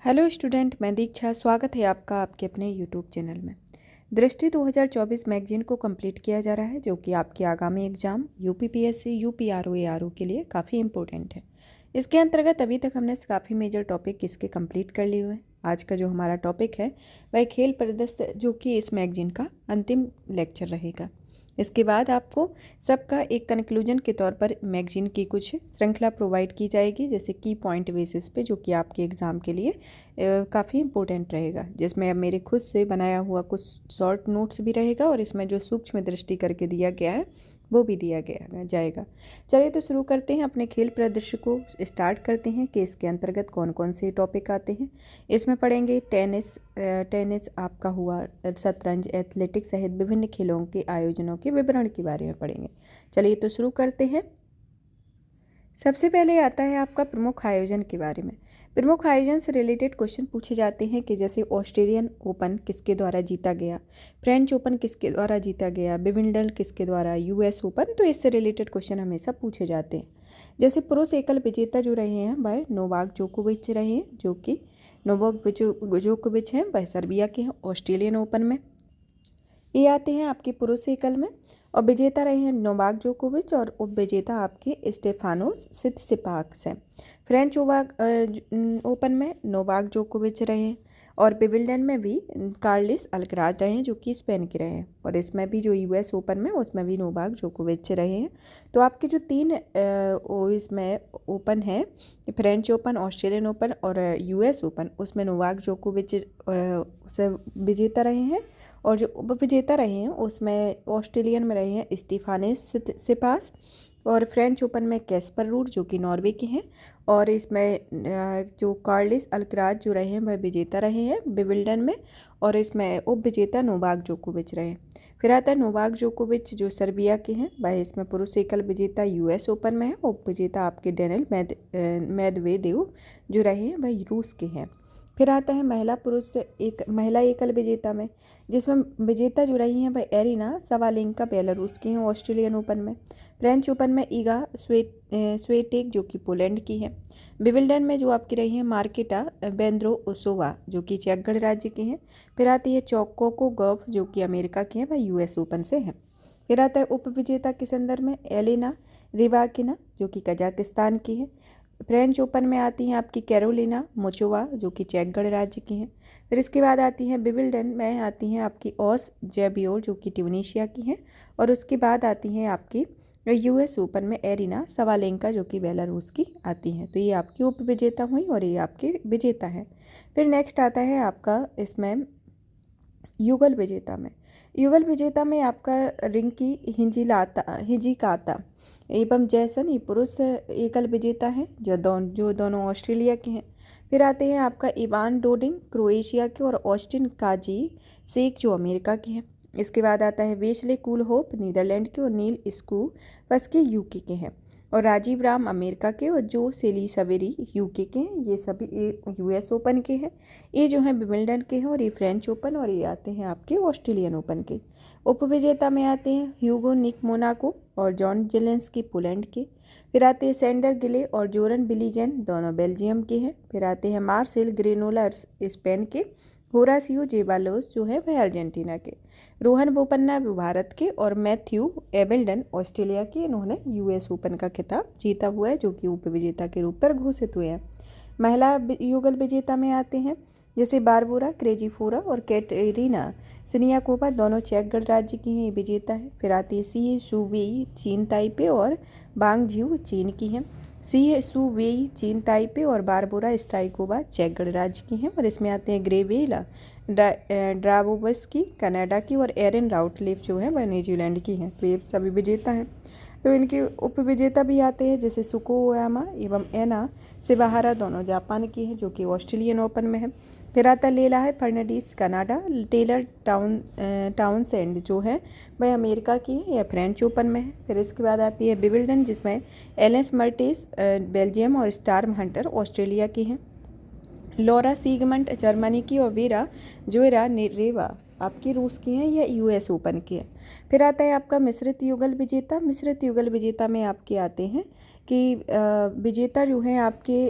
Hello student, मैं दीक्षा। स्वागत है आपका आपके अपने यूट्यूब चैनल में। दृष्टि 2024 मैगजीन को कंप्लीट किया जा रहा है, जो कि आपके आगामी एग्जाम यूपीपीएससी यूपीआरओ एआरओ के लिए काफ़ी इंपॉर्टेंट है। इसके अंतर्गत अभी तक हमने काफ़ी मेजर टॉपिक इसके कंप्लीट कर लिए हुए हैं। आज का जो हमारा टॉपिक है वह खेल प्रदर्शन, जो कि इस मैगजीन का अंतिम लेक्चर रहेगा। इसके बाद आपको सबका एक कंक्लूजन के तौर पर मैगजीन की कुछ श्रृंखला प्रोवाइड की जाएगी, जैसे की पॉइंट बेसिस पे, जो कि आपके एग्ज़ाम के लिए काफ़ी इंपॉर्टेंट रहेगा, जिसमें अब मेरे खुद से बनाया हुआ कुछ शॉर्ट नोट्स भी रहेगा और इसमें जो सूक्ष्म दृष्टि करके दिया गया है वो भी दिया गया जाएगा। चलिए तो शुरू करते हैं, अपने खेल प्रदर्शन को स्टार्ट करते हैं कि इसके अंतर्गत कौन कौन से टॉपिक आते हैं। इसमें पढ़ेंगे टेनिस आपका हुआ, शतरंज, एथलेटिक्स सहित विभिन्न खेलों के आयोजनों के विवरण के बारे में पढ़ेंगे। चलिए तो शुरू करते हैं। सबसे पहले आता है आपका प्रमुख आयोजन के बारे में। प्रमुख आयोजन से रिलेटेड क्वेश्चन पूछे जाते हैं कि जैसे ऑस्ट्रेलियन ओपन किसके द्वारा जीता गया, फ्रेंच ओपन किसके द्वारा जीता गया, विंबलडन किसके द्वारा, यूएस ओपन, तो इससे रिलेटेड क्वेश्चन हमेशा पूछे जाते हैं। जैसे पुरुष एकल विजेता जो रहे हैं वह नोवाक जोकोविच रहे हैं, जो कि नोवाक जोकोविच हैं, वह सर्बिया के हैं ऑस्ट्रेलियन ओपन में। ये आते हैं आपके पुरुष एकल में, और विजेता रहे हैं नोवाक जोकोविच, और उप विजेता आपके स्टेफानोस सित्सिपास हैं। फ्रेंच ओपन में नोवाक जोकोविच रहे हैं, और विंबलडन में भी कार्लोस अल्कराज रहे हैं, जो कि स्पेन के रहे हैं, और इसमें भी जो यूएस ओपन में उसमें भी नोवाक जोकोविच रहे हैं। तो आपके जो तीन इसमें ओपन है, फ्रेंच ओपन, ऑस्ट्रेलियन ओपन और यूएस ओपन, उसमें नोवाक जोकोविच से विजेता रहे हैं, और जो उप विजेता रहे हैं उसमें ऑस्ट्रेलियन में रहे हैं स्टेफानोस सित्सिपास, और फ्रेंच ओपन में कैस्पर रूड जो कि नॉर्वे के हैं, और इसमें जो कार्लोस अल्कराज जो रहे हैं वह विजेता रहे हैं विंबलडन में, और इसमें उप विजेता नोवाक जोकोविच रहे। फिर आता है नोवाक जोकोविच जो सर्बिया के हैं, वह इसमें पुरुष एकल विजेता यूएस ओपन में है। उप विजेता आपके डेनिल मेदवेदेव जो रहे हैं वह रूस के हैं। फिर आता है महिला एकल विजेता में, जिसमें विजेता जो रही हैं वह एरिना सवालेंका बेलारूस की हैं ऑस्ट्रेलियन ओपन में। फ्रेंच ओपन में ईगा स्वेटेक जो कि पोलैंड की है। विंबलडन में जो आपकी रही हैं मार्केटा बेंद्रोसोवा जो कि चेक गणराज्य की हैं। फिर आती है कोको गॉफ जो कि अमेरिका की हैं, वह यूएस ओपन से हैं। फिर आता है उप विजेता के संदर्भ में एलेना रिवाकिना जो कि कजाकिस्तान की है। फ्रेंच ओपन में आती हैं आपकी कैरोलिना मुचोवा जो कि चेक गणराज्य की हैं। फिर इसके बाद आती हैं विंबलडन में आती हैं आपकी ओस जेबियोर जो कि ट्यूनीशिया की हैं, और उसके बाद आती हैं आपकी यूएस ओपन में एरिना सवालेंका जो कि बेलारूस की आती हैं। तो ये आपकी उप विजेता हुई और ये आपके विजेता हैं। फिर नेक्स्ट आता है आपका इसमें युगल विजेता में आपका रिंकी हिजिकाता एवं जैसन ये पुरुष एकल विजेता हैं, जो दोनों ऑस्ट्रेलिया के हैं। फिर आते हैं आपका इवान डोडिंग क्रोएशिया के, और ऑस्टिन काजी सेक जो अमेरिका के हैं। इसके बाद आता है वेस्ले कूलहोफ नीदरलैंड के, और नील स्कूपस्की यूके के हैं, और राजीव राम अमेरिका के, और जो सेली सवेरी यूके के हैं। ये सभी यूएस ओपन के हैं। ये जो हैं विंबलडन के हैं, और ये फ्रेंच ओपन, और ये आते हैं आपके ऑस्ट्रेलियन ओपन के। उप विजेता में आते हैं ह्यूगो निक मोनाको और जॉन जेलेंस्की पोलैंड के। फिर आते हैं सेंडर गिले और जोरन बिलीगेन, दोनों बेल्जियम के हैं। फिर आते हैं मार्सेल ग्रेनोलर्स स्पेन के, होरासियो जेबालोस जो है वह अर्जेंटीना के, रोहन बोपन्ना भारत के, और मैथ्यू एबेल्डन ऑस्ट्रेलिया के। इन्होंने यूएस ओपन का खिताब जीता हुआ है, जो कि उप विजेता के रूप पर घोषित हुए हैं। महिला युगल विजेता में आते हैं जैसे बारबोरा क्रेजीफोरा और सिनियाकोवा, दोनों चेक गणराज्य की हैं, ये विजेता है। फिर आती है सी सुवेई चीन ताइपे और बांग झीव चीन की हैं। सी सुवेई चीन ताइपे और बारबोरा स्ट्राइकोवा चेक गणराज्य की हैं, और इसमें आते हैं ग्रेवेला ड्रावोवस्की कनाडा की, और एरन राउटलेफ जो है वह न्यूजीलैंड की हैं। तो ये सभी विजेता हैं। तो इनके उप विजेता भी आते हैं जैसे सुकोयामा एवं एना सिबाहारा, दोनों जापान की हैं, जो कि ऑस्ट्रेलियन ओपन में है। फिर आता लेला है फर्नांडीज कनाडा, टेलर टाउनसेंड जो है वह अमेरिका की है या फ्रेंच ओपन में है। फिर इसके बाद आती है विंबलडन, जिसमें एलेंस मर्टेस बेल्जियम और स्टार्म हंटर ऑस्ट्रेलिया की हैं। लॉरा सीगमंट जर्मनी की, और वेरा जोएरा नेरेवा आपकी रूस की हैं या यूएस ओपन की है। फिर आता है आपका मिश्रित युगल विजेता में आपके आते हैं कि विजेता जो हैं आपके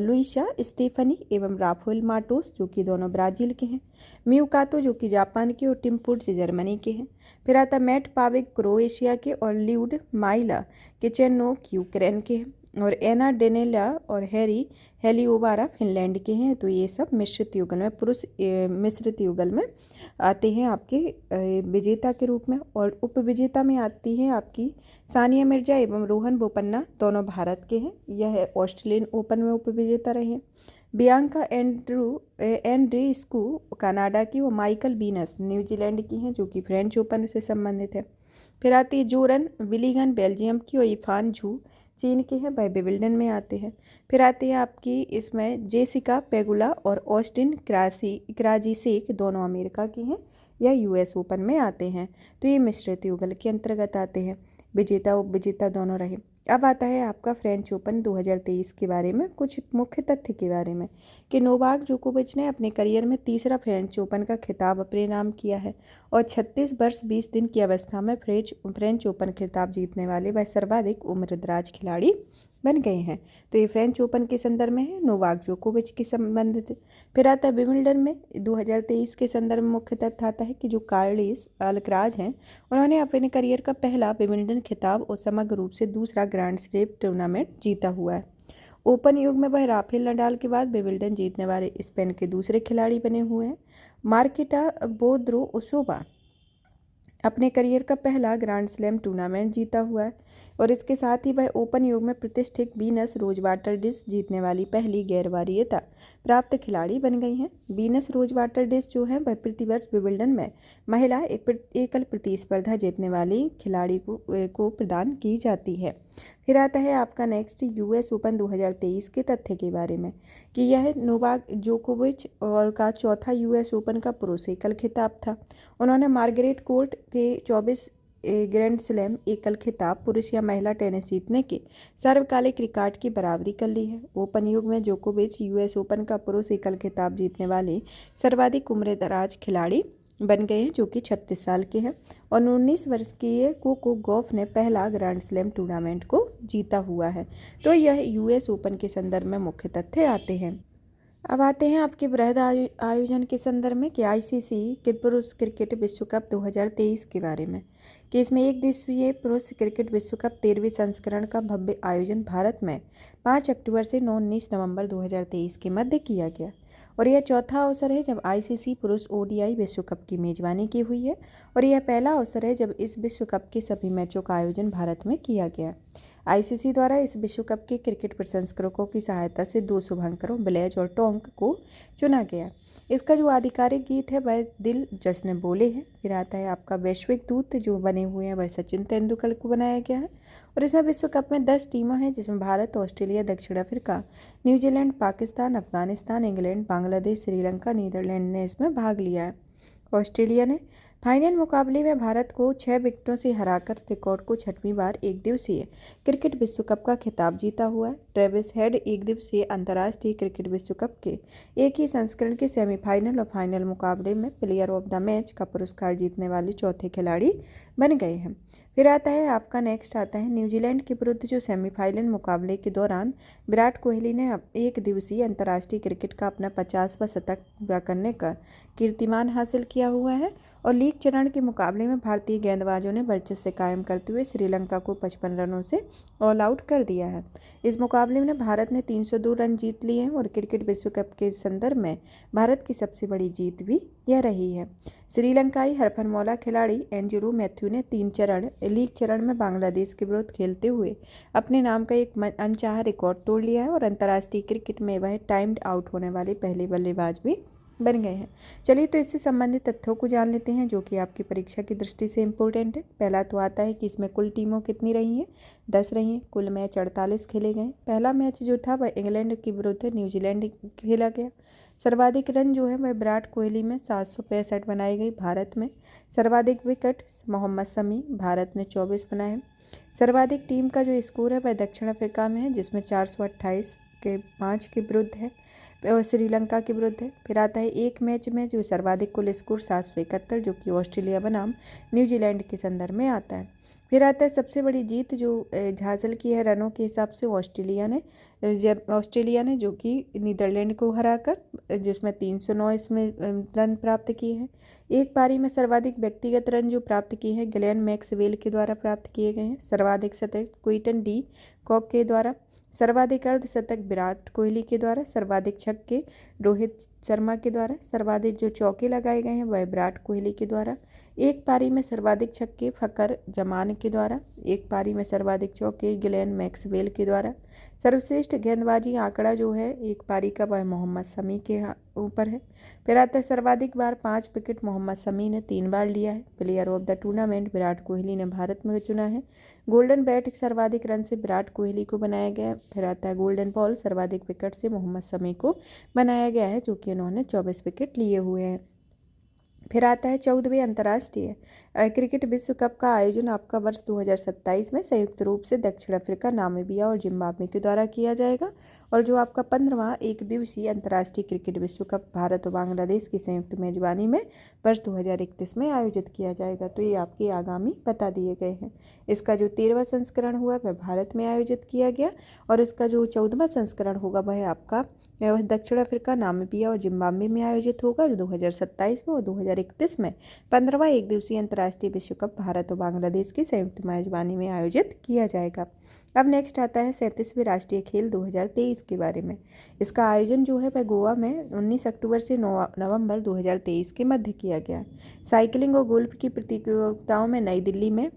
लुइसा स्टेफनी एवं राफेल माटोस जो कि दोनों ब्राज़ील के हैं, मियू कातो जो कि जापान के और टिम पुट्ज जर्मनी के हैं। फिर आता मैट पाविक क्रोएशिया के और ल्यूड माइला किचेनोक यूक्रेन के हैं और एना डेनेला और हैरी हेलियोवारा फिनलैंड के हैं। तो ये सब मिश्रित युगल में पुरुष मिश्रित युगल में आते हैं आपके विजेता के रूप में। और उप विजेता में आती हैं आपकी सानिया मिर्जा एवं रोहन बोपन्ना, दोनों भारत के हैं। यह ऑस्ट्रेलियन ओपन में उप विजेता रहे हैं। बियांका एंड्रीस्कू कनाडा की, वो माइकल वीनस न्यूजीलैंड की हैं जो कि फ्रेंच ओपन से संबंधित है। फिर आती है जोरन विलिगन बेल्जियम की और इफान झू चीन के हैं, वह विंबलडन में आते हैं। फिर आती है आपकी इसमें जेसिका पेगुला और ऑस्टिन क्राजिसेक, दोनों अमेरिका की हैं, या यूएस ओपन में आते हैं। तो ये मिश्रित युगल के अंतर्गत आते हैं। विजेता उप विजेता दोनों रहे। अब आता है आपका फ्रेंच ओपन 2023 के बारे में कुछ मुख्य तथ्य के बारे में कि नोवाक जोकोविच ने अपने करियर में तीसरा फ्रेंच ओपन का खिताब अपने नाम किया है और 36 वर्ष 20 दिन की अवस्था में फ्रेंच ओपन खिताब जीतने वाले वह सर्वाधिक उम्रदराज खिलाड़ी बन गए हैं। तो ये फ्रेंच ओपन के संदर्भ में है, नोवाक जोकोविच के संबंधित। फिर आता है विंबलडन में 2023 के संदर्भ में मुख्य तथ्य आता है कि जो कार्लोस अल्कराज हैं, उन्होंने अपने करियर का पहला विंबलडन खिताब और समग्र रूप से दूसरा ग्रैंड स्लैम टूर्नामेंट जीता हुआ है। ओपन युग में वह राफेल नडाल के बाद विंबलडन जीतने वाले स्पेन के दूसरे खिलाड़ी बने हुए हैं। मार्केटा बोद्रोउसोवा अपने करियर का पहला ग्रैंड स्लैम टूर्नामेंट जीता हुआ है और इसके साथ ही वह ओपन युग में प्रतिष्ठित वीनस रोजवाटर डिश जीतने वाली पहली गैर वरीयता प्राप्त खिलाड़ी बन गई हैं। वीनस रोजवाटर डिश जो है वह प्रतिवर्ष विंबलडन में महिला एकल प्रतिस्पर्धा जीतने वाली खिलाड़ी को प्रदान की जाती है। फिर आता है आपका नेक्स्ट यूएस ओपन 2023 के तथ्य के बारे में कि यह नोवाक जोकोविच और का चौथा यूएस ओपन का पुरुष एकल खिताब था। उन्होंने मार्गरेट कोर्ट के 24 ग्रैंड स्लैम एकल खिताब पुरुष या महिला टेनिस जीतने के सार्वकालिक रिकॉर्ड की बराबरी कर ली है। ओपन युग में जोकोविच यूएस ओपन का पुरुष एकल खिताब जीतने वाले सर्वाधिक उम्रदराज खिलाड़ी बन गए हैं जो कि 36 साल के हैं और 19 वर्ष के कोको गॉफ ने पहला ग्रैंड स्लैम टूर्नामेंट को जीता हुआ है। तो यह यूएस ओपन के संदर्भ में मुख्य तथ्य आते हैं। अब आते हैं आपके बृहद आयोजन के संदर्भ में कि आईसीसी पुरुष क्रिकेट विश्व कप 2023 के बारे में कि इसमें एक दिवसीय पुरुष क्रिकेट विश्व कप 13वें संस्करण का भव्य आयोजन भारत में 5 अक्टूबर से 19 नवंबर 2023 के मध्य किया गया और यह चौथा अवसर है जब आईसीसी पुरुष ओडीआई विश्व कप की मेजबानी की हुई है और यह पहला अवसर है जब इस विश्व कप के सभी मैचों का आयोजन भारत में किया गया। आईसीसी द्वारा इस विश्व कप के क्रिकेट प्रशंसकों की सहायता से 2 शुभंकरों ब्लेज और टोंक को चुना गया। इसका जो आधिकारिक गीत है वह दिल जश्न बोले है। फिर आता है आपका वैश्विक दूत जो बने हुए हैं वह सचिन तेंदुलकर को बनाया गया है और इसमें विश्व कप में 10 टीमें हैं जिसमें भारत, ऑस्ट्रेलिया, दक्षिण Africa, New Zealand, Pakistan, Afghanistan, England, Bangladesh, Sri Lanka, Netherland ने इसमें भाग लिया है। ऑस्ट्रेलिया ने फाइनल मुकाबले में भारत को 6 विकेटों से हराकर रिकॉर्ड को 6वीं बार एक दिवसीय क्रिकेट विश्व कप का खिताब जीता हुआ है। ट्रेविस हेड एक दिवसीय अंतर्राष्ट्रीय क्रिकेट विश्व कप के एक ही संस्करण के सेमीफाइनल और फाइनल मुकाबले में प्लेयर ऑफ द मैच का पुरस्कार जीतने वाले चौथे खिलाड़ी बन गए हैं। फिर आता है आपका नेक्स्ट आता है न्यूजीलैंड के विरुद्ध जो सेमीफाइनल मुकाबले के दौरान विराट कोहली ने एक दिवसीय अंतर्राष्ट्रीय क्रिकेट का अपना 50वां शतक पूरा करने का कीर्तिमान हासिल किया हुआ है और लीग चरण के मुकाबले में भारतीय गेंदबाजों ने वर्चस्व कायम करते हुए श्रीलंका को 55 रनों से ऑल आउट कर दिया है। इस मुकाबले में भारत ने 302 रन जीत लिए हैं और क्रिकेट विश्व कप के संदर्भ में भारत की सबसे बड़ी जीत भी यह रही है। श्रीलंकाई हरफनमौला खिलाड़ी एंजुरू मैथ्यू ने लीग चरण में बांग्लादेश के विरुद्ध खेलते हुए अपने नाम का एक अनचाहा रिकॉर्ड तोड़ लिया है और अंतर्राष्ट्रीय क्रिकेट में वह टाइम्ड आउट होने वाले पहले बल्लेबाज भी बन गए हैं। चलिए तो इससे संबंधित तथ्यों को जान लेते हैं जो कि आपकी परीक्षा की दृष्टि से इम्पोर्टेंट है। पहला तो आता है कि इसमें कुल टीमों कितनी रही हैं, 10 रही हैं। कुल मैच 48 खेले गए। पहला मैच जो था वह इंग्लैंड के विरुद्ध न्यूजीलैंड खेला गया। सर्वाधिक रन जो है वह विराट कोहली में 765 बनाई गई भारत में। सर्वाधिक विकेट मोहम्मद शमी भारत ने 24 बनाए। सर्वाधिक टीम का जो स्कोर है वह दक्षिण अफ्रीका में है जिसमें 428 के 5 के विरुद्ध है। श्रीलंका के विरुद्ध है। फिर आता है एक मैच में जो सर्वाधिक कुल स्कोर 771 जो कि ऑस्ट्रेलिया बनाम न्यूजीलैंड के संदर्भ में आता है। फिर आता है सबसे बड़ी जीत जो हासिल की है रनों के हिसाब से ऑस्ट्रेलिया ने जो कि नीदरलैंड को हराकर, जिसमें 309 इसमें रन प्राप्त किए हैं। एक पारी में सर्वाधिक व्यक्तिगत रन जो प्राप्त किए हैं ग्लेन मैक्सवेल के द्वारा प्राप्त किए गए हैं। सर्वाधिक शतक क्विंटन डी कॉक के द्वारा, सर्वाधिक अर्धशतक विराट कोहली के द्वारा, सर्वाधिक छक्के रोहित शर्मा के द्वारा, सर्वाधिक जो चौके लगाए गए हैं वह विराट कोहली के द्वारा। एक पारी में सर्वाधिक छक्के फ़खर जमान के द्वारा, एक पारी में सर्वाधिक चौके ग्लेन मैक्सवेल के द्वारा। सर्वश्रेष्ठ गेंदबाजी आंकड़ा जो है एक पारी का वह मोहम्मद शमी के ऊपर है। फिर आता है सर्वाधिक बार 5 विकेट मोहम्मद शमी ने 3 बार लिया है। Player of the tournament Virat Kohli ने भारत में चुना है। गोल्डन बैट सर्वाधिक रन से विराट कोहली को बनाया गया। फिर आता है गोल्डन बॉल सर्वाधिक विकेट से मोहम्मद शमी को बनाया गया है, जो कि उन्होंने 24 विकेट लिए हुए हैं। फिर आता है 14वें अंतर्राष्ट्रीय क्रिकेट विश्व कप का आयोजन आपका वर्ष 2027 में संयुक्त रूप से दक्षिण अफ्रीका, नामीबिया और जिम्बाब्वे के द्वारा किया जाएगा। और जो आपका 15वां एक दिवसीय अंतर्राष्ट्रीय क्रिकेट विश्व कप भारत और बांग्लादेश की संयुक्त मेजबानी में वर्ष 2031 में आयोजित किया जाएगा। तो ये आपके आगामी बता दिए गए हैं। इसका जो 13वां संस्करण हुआ वह भारत में आयोजित किया गया, और इसका जो 14वां संस्करण होगा वह आपका दक्षिण अफ्रीका, नामीबिया और जिम्बाब्वे में आयोजित होगा, जो 2027 में और 2031 में 15वां एक दिवसीय अंतर्राष्ट्रीय विश्व कप भारत और बांग्लादेश की संयुक्त मेजबानी में आयोजित किया जाएगा। अब नेक्स्ट आता है 37वें राष्ट्रीय खेल 2023 के बारे में। इसका आयोजन जो है वह गोवा में 19 अक्टूबर से 9 नवंबर 2023 के मध्य किया गया। साइकिलिंग और गोल्फ की प्रतियोगिताओं में नई दिल्ली में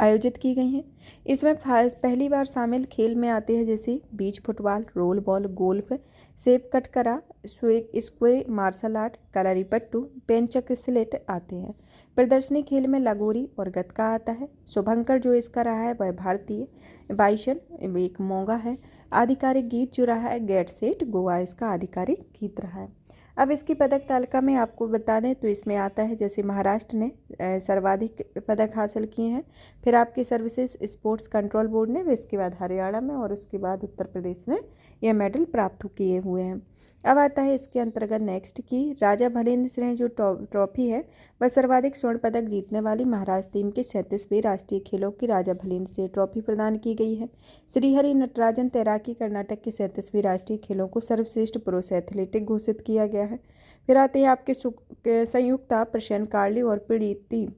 आयोजित की गई हैं। इसमें पहली बार शामिल खेल में आते हैं जैसे बीच फुटबॉल, रोल बॉल, गोल्फ, सेप कटकरा, Sqay, martial art, Kalaripayattu, पेंचक slate आते हैं। प्रदर्शनी खेल में लगोरी और गतका आता है। शुभंकर जो इसका रहा है वह भारतीय, बाइशन एक मोंगा है। आधिकारिक गीत जो रहा है गेट सेट गोवा इसका आधिकारिक गीत रहा है। अब इसकी पदक तालिका में आपको बता दें तो इसमें आता है जैसे महाराष्ट्र ने सर्वाधिक पदक हासिल किए हैं। फिर आपके सर्विसेज स्पोर्ट्स कंट्रोल बोर्ड ने, इसके बाद हरियाणा में, और उसके बाद उत्तर प्रदेश ने यह मेडल प्राप्त किए हुए हैं। अब आता है इसके अंतर्गत नेक्स्ट की राजा भलेंद्र सिंह जो ट्रॉफी है वह सर्वाधिक स्वर्ण पदक जीतने वाली महाराष्ट्र टीम के 37वें राष्ट्रीय खेलों की राजा भलेंद्र सिंह ट्रॉफी प्रदान की गई है। श्रीहरि नटराजन तैराकी कर्नाटक के 37वें राष्ट्रीय खेलों को सर्वश्रेष्ठ पुरुष एथलेटिक घोषित किया गया है। फिर आते हैं आपके संयुक्ता, प्रसन्न कार्ली और प्रीति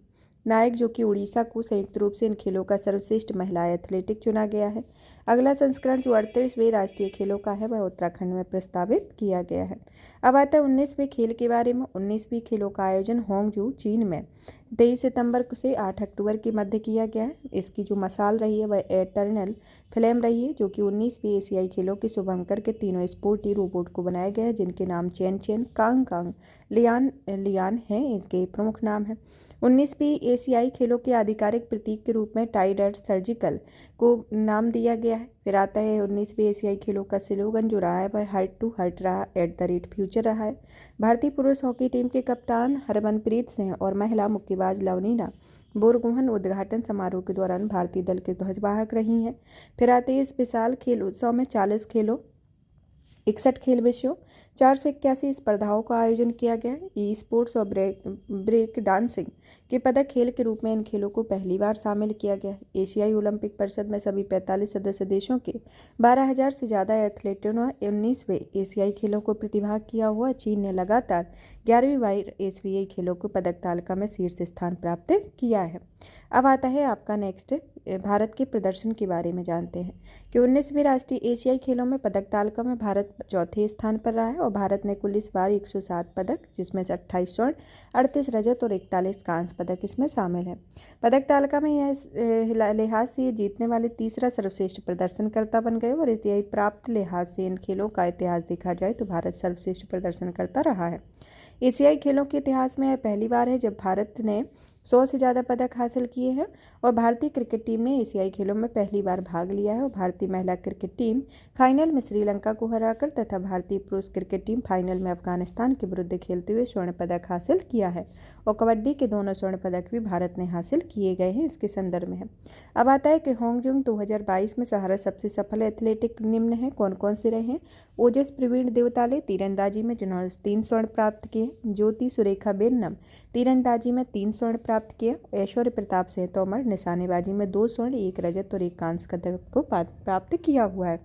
नायक जो कि उड़ीसा को संयुक्त रूप से इन खेलों का सर्वश्रेष्ठ महिला एथलेटिक चुना गया है। अगला संस्करण जो 38वें राष्ट्रीय खेलों का है वह उत्तराखंड में प्रस्तावित किया गया है। अब आता है 19वें खेल के बारे में। 19वीं खेलों का आयोजन होंगजू चीन में 23 सितंबर से 8 अक्टूबर के मध्य किया गया है। इसकी जो मसाल रही है वह एटर्नल फ्लेम रही है, जो कि 19वीं एशियाई खेलों के शुभंकर के तीनों स्पोर्टी रोबोट को बनाया गया है, जिनके नाम Chen Chen, Kang Kang, Lian Lian हैं, इसके प्रमुख नाम हैं। 19वीं एशियाई खेलों के आधिकारिक प्रतीक के रूप में टाइडर सर्जिकल को नाम दिया गया है। फिर आता है 19वीं एशियाई खेलों का स्लोगन जो रहा है वह हर्ट टू हर्ट रहा, @फ्यूचर रहा है। भारतीय पुरुष हॉकी टीम के कप्तान हरमनप्रीत सिंह और महिला मुक्केबाज लवनीना बोरगोहन उद्घाटन समारोह के दौरान भारतीय दल के ध्वजवाहक रही हैं। फिर आते हैं इस विशाल खेल उत्सव में 40 खेलों 61 खेल विषयों 481 स्पर्धाओं का आयोजन किया गया है। ई स्पोर्ट्स और ब्रेक डांसिंग के पदक खेल के रूप में इन खेलों को पहली बार शामिल किया गया है। एशियाई ओलंपिक परिषद में सभी 45 सदस्य देशों के 12,000 से ज़्यादा एथलीटों ने 19वें एशियाई खेलों को प्रतिभाग किया हुआ। चीन ने लगातार 11वीं बार एशियाई खेलों को पदक तालिका में शीर्ष स्थान प्राप्त किया है। अब आता है आपका नेक्स्ट भारत के प्रदर्शन के बारे में जानते हैं कि 19वीं राष्ट्रीय एशियाई खेलों में पदक तालिका में भारत चौथे स्थान पर रहा है, और भारत ने कुल इस बार 107 पदक, जिसमें से 28 स्वर्ण, 38 रजत और 41 कांस्य पदक इसमें शामिल है। पदक तालिका में यह लिहाज से ये जीतने वाले तीसरा सर्वश्रेष्ठ प्रदर्शनकर्ता बन गए, और इस प्राप्त लिहाज से इन खेलों का इतिहास देखा जाए तो भारत सर्वश्रेष्ठ प्रदर्शनकर्ता रहा है। एशियाई खेलों के इतिहास में यह पहली बार है जब भारत ने 100 से ज़्यादा पदक हासिल किए हैं और भारतीय क्रिकेट टीम ने एशियाई खेलों में पहली बार भाग लिया है और भारतीय महिला क्रिकेट टीम फाइनल में श्रीलंका को हराकर तथा भारतीय पुरुष क्रिकेट टीम फाइनल में अफगानिस्तान के विरुद्ध खेलते हुए स्वर्ण पदक हासिल किया है और कबड्डी के दोनों स्वर्ण पदक भी भारत ने हासिल किए गए हैं। इसके संदर्भ में है। अब आता है कि हांगजोंग 2022 में सहारा सबसे सफल एथलेटिक निम्न है कौन कौन से रहे हैं। ओजस प्रवीण देवताले तीरंदाजी में जिन्होंने 3 स्वर्ण प्राप्त किए। ज्योति सुरेखा बेन्नम तीरंदाजी में 3 स्वर्ण प्राप्त किया। ऐश्वर्य प्रताप सिंह तोमर निशानेबाजी में 2 स्वर्ण 1 रजत और 1 कांस्य पदक को प्राप्त किया हुआ है।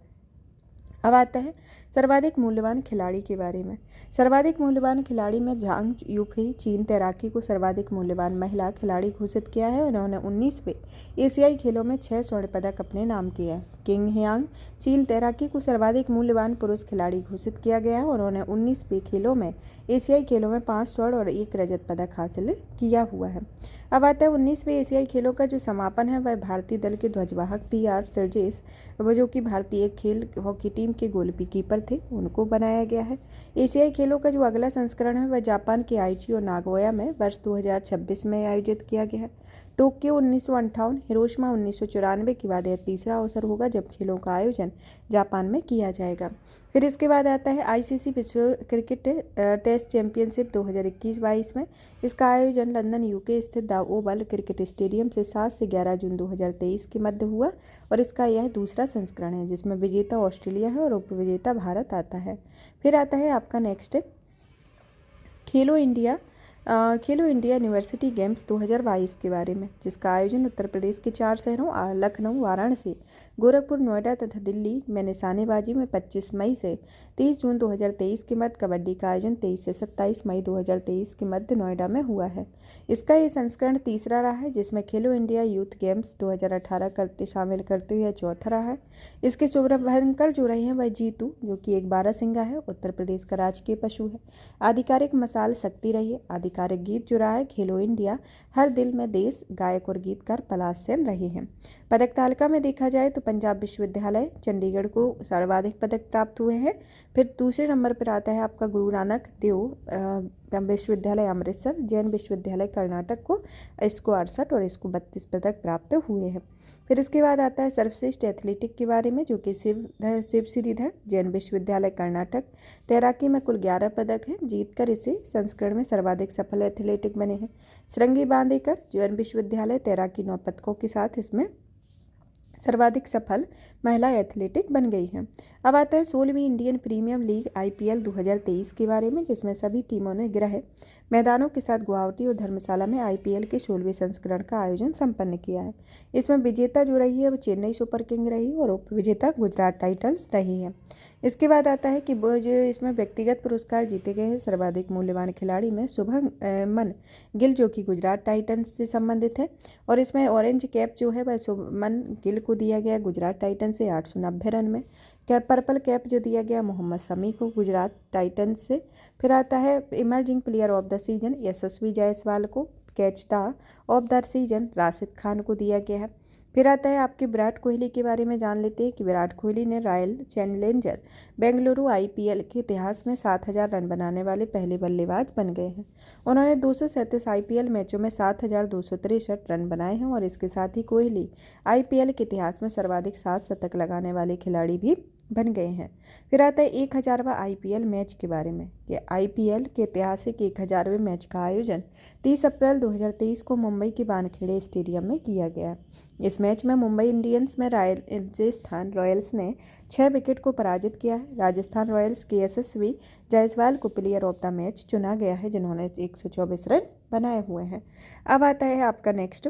अब आता है सर्वाधिक मूल्यवान खिलाड़ी के बारे में। सर्वाधिक मूल्यवान खिलाड़ी में झांग यूफी चीन तैराकी को सर्वाधिक मूल्यवान महिला खिलाड़ी घोषित किया है। उन्होंने 19वें एशियाई खेलों में 6 स्वर्ण पदक अपने नाम किए हैं। किंग ह्यांग चीन तैराकी को सर्वाधिक मूल्यवान पुरुष खिलाड़ी घोषित किया गया है और उन्होंने 19वें खेलों में एशियाई खेलों में 5 स्वर्ण और 1 रजत पदक हासिल किया हुआ है। अब आता है 19वें एशियाई खेलों का जो समापन है वह भारतीय दल के ध्वजवाहक PR सर्जेस वो जो कि भारतीय खेल हॉकी टीम के गोलकीपर थे उनको बनाया गया है। एशियाई खेलों का जो अगला संस्करण है वह जापान के आईची और नागोया में वर्ष 2026 में आयोजित किया गया है। टोक्यो 1958, हिरोशिमा 1994 के बाद यह तीसरा अवसर होगा जब खेलों का आयोजन जापान में किया जाएगा। फिर इसके बाद आता है ICC विश्व क्रिकेट टेस्ट चैंपियनशिप 2021-22 में। इसका आयोजन लंदन UK स्थित द ओवल क्रिकेट स्टेडियम से 7 से 11 जून 2023 के मध्य हुआ और इसका यह दूसरा संस्करण है जिसमें विजेता ऑस्ट्रेलिया है और उपविजेता भारत आता है। फिर आता है आपका नेक्स्ट खेलो इंडिया यूनिवर्सिटी गेम्स 2022 के बारे में, जिसका आयोजन उत्तर प्रदेश के 4 शहरों लखनऊ, वाराणसी, गोरखपुर, नोएडा तथा दिल्ली में निशानेबाजी में 25 मई से 30 जून 2023 के मध्य, कबड्डी का आयोजन 23 से 27 मई 2023 के मध्य नोएडा में हुआ है। इसका ये संस्करण तीसरा रहा है जिसमें खेलो इंडिया यूथ गेम्स 2018 शामिल करते हुए चौथा रहा है। इसके शुभंकर जो रहे हैं वह जीतू जो कि एक बारहसिंगा है, उत्तर प्रदेश का राजकीय पशु है। आधिकारिक मसाल शक्ति रही है। आधिकारिक गीत जो रहा है खेलो इंडिया हर दिल में देश, गायक और गीतकार पलाश सेन रहे हैं। पदक तालिका में देखा जाए तो पंजाब विश्वविद्यालय चंडीगढ़ को सर्वाधिक पदक प्राप्त हुए हैं। फिर दूसरे नंबर पर आता है आपका गुरु नानक देव विश्वविद्यालय अमृतसर, जैन विश्वविद्यालय कर्नाटक को इसको 68 और इसको 32 पदक प्राप्त हुए हैं। फिर इसके बाद आता है सर्वश्रेष्ठ एथलेटिक के बारे में जो कि शिव श्रीधर जैन विश्वविद्यालय कर्नाटक, तैराकी में कुल 11 पदक हैं, जीतकर इसे संस्करण में सर्वाधिक सफल एथलेटिक बने हैं। श्रृंगी बांदेकर जैन विश्वविद्यालय तैराकी 9 पदकों के साथ इसमें सर्वाधिक सफल महिला एथलेटिक बन गई हैं। अब आता है 16वीं इंडियन प्रीमियर लीग IPL 2023 के बारे में, जिसमें सभी टीमों ने ग्रह मैदानों के साथ गुवाहाटी और धर्मशाला में IPL के 16वें संस्करण का आयोजन संपन्न किया है। इसमें विजेता जो रही है वो चेन्नई सुपर किंग रही और उपविजेता गुजरात टाइटंस रही है। इसके बाद आता है कि वो जो इसमें व्यक्तिगत पुरस्कार जीते गए हैं सर्वाधिक मूल्यवान खिलाड़ी में शुभमन गिल जो कि गुजरात टाइटंस से संबंधित है और इसमें ऑरेंज कैप जो है वह शुभमन गिल को दिया गया गुजरात टाइटंस से 890 रन में। पर्पल कैप जो दिया गया मोहम्मद शमी को गुजरात टाइटंस से। फिर आता है emerging player of the season Yashasvi Jaiswal को, catch the of the season Rashid Khan को दिया गया है। फिर आता है आपके विराट कोहली के बारे में जान लेते हैं कि विराट कोहली ने रॉयल चैलेंजर बेंगलुरु IPL के इतिहास में 7000 रन बनाने वाले पहले बल्लेबाज बन गए हैं। उन्होंने 237 IPL मैचों में 7263 रन बनाए हैं और इसके साथ ही कोहली IPL के इतिहास में सर्वाधिक 7 शतक लगाने वाले खिलाड़ी भी बन गए हैं। फिर आता है 1000वां IPL मैच के बारे में। ये IPL के ऐतिहासिक 1000वें मैच का आयोजन 30 अप्रैल 2023 को मुंबई के वानखेड़े स्टेडियम में किया गया। इस मैच में मुंबई इंडियंस में राजस्थान रॉयल्स ने 6 विकेट को पराजित किया है। राजस्थान रॉयल्स के यशस्वी जायसवाल को प्लेयर ऑफ द मैच चुना गया है जिन्होंने 124 रन बनाए हुए हैं। अब आता है आपका नेक्स्ट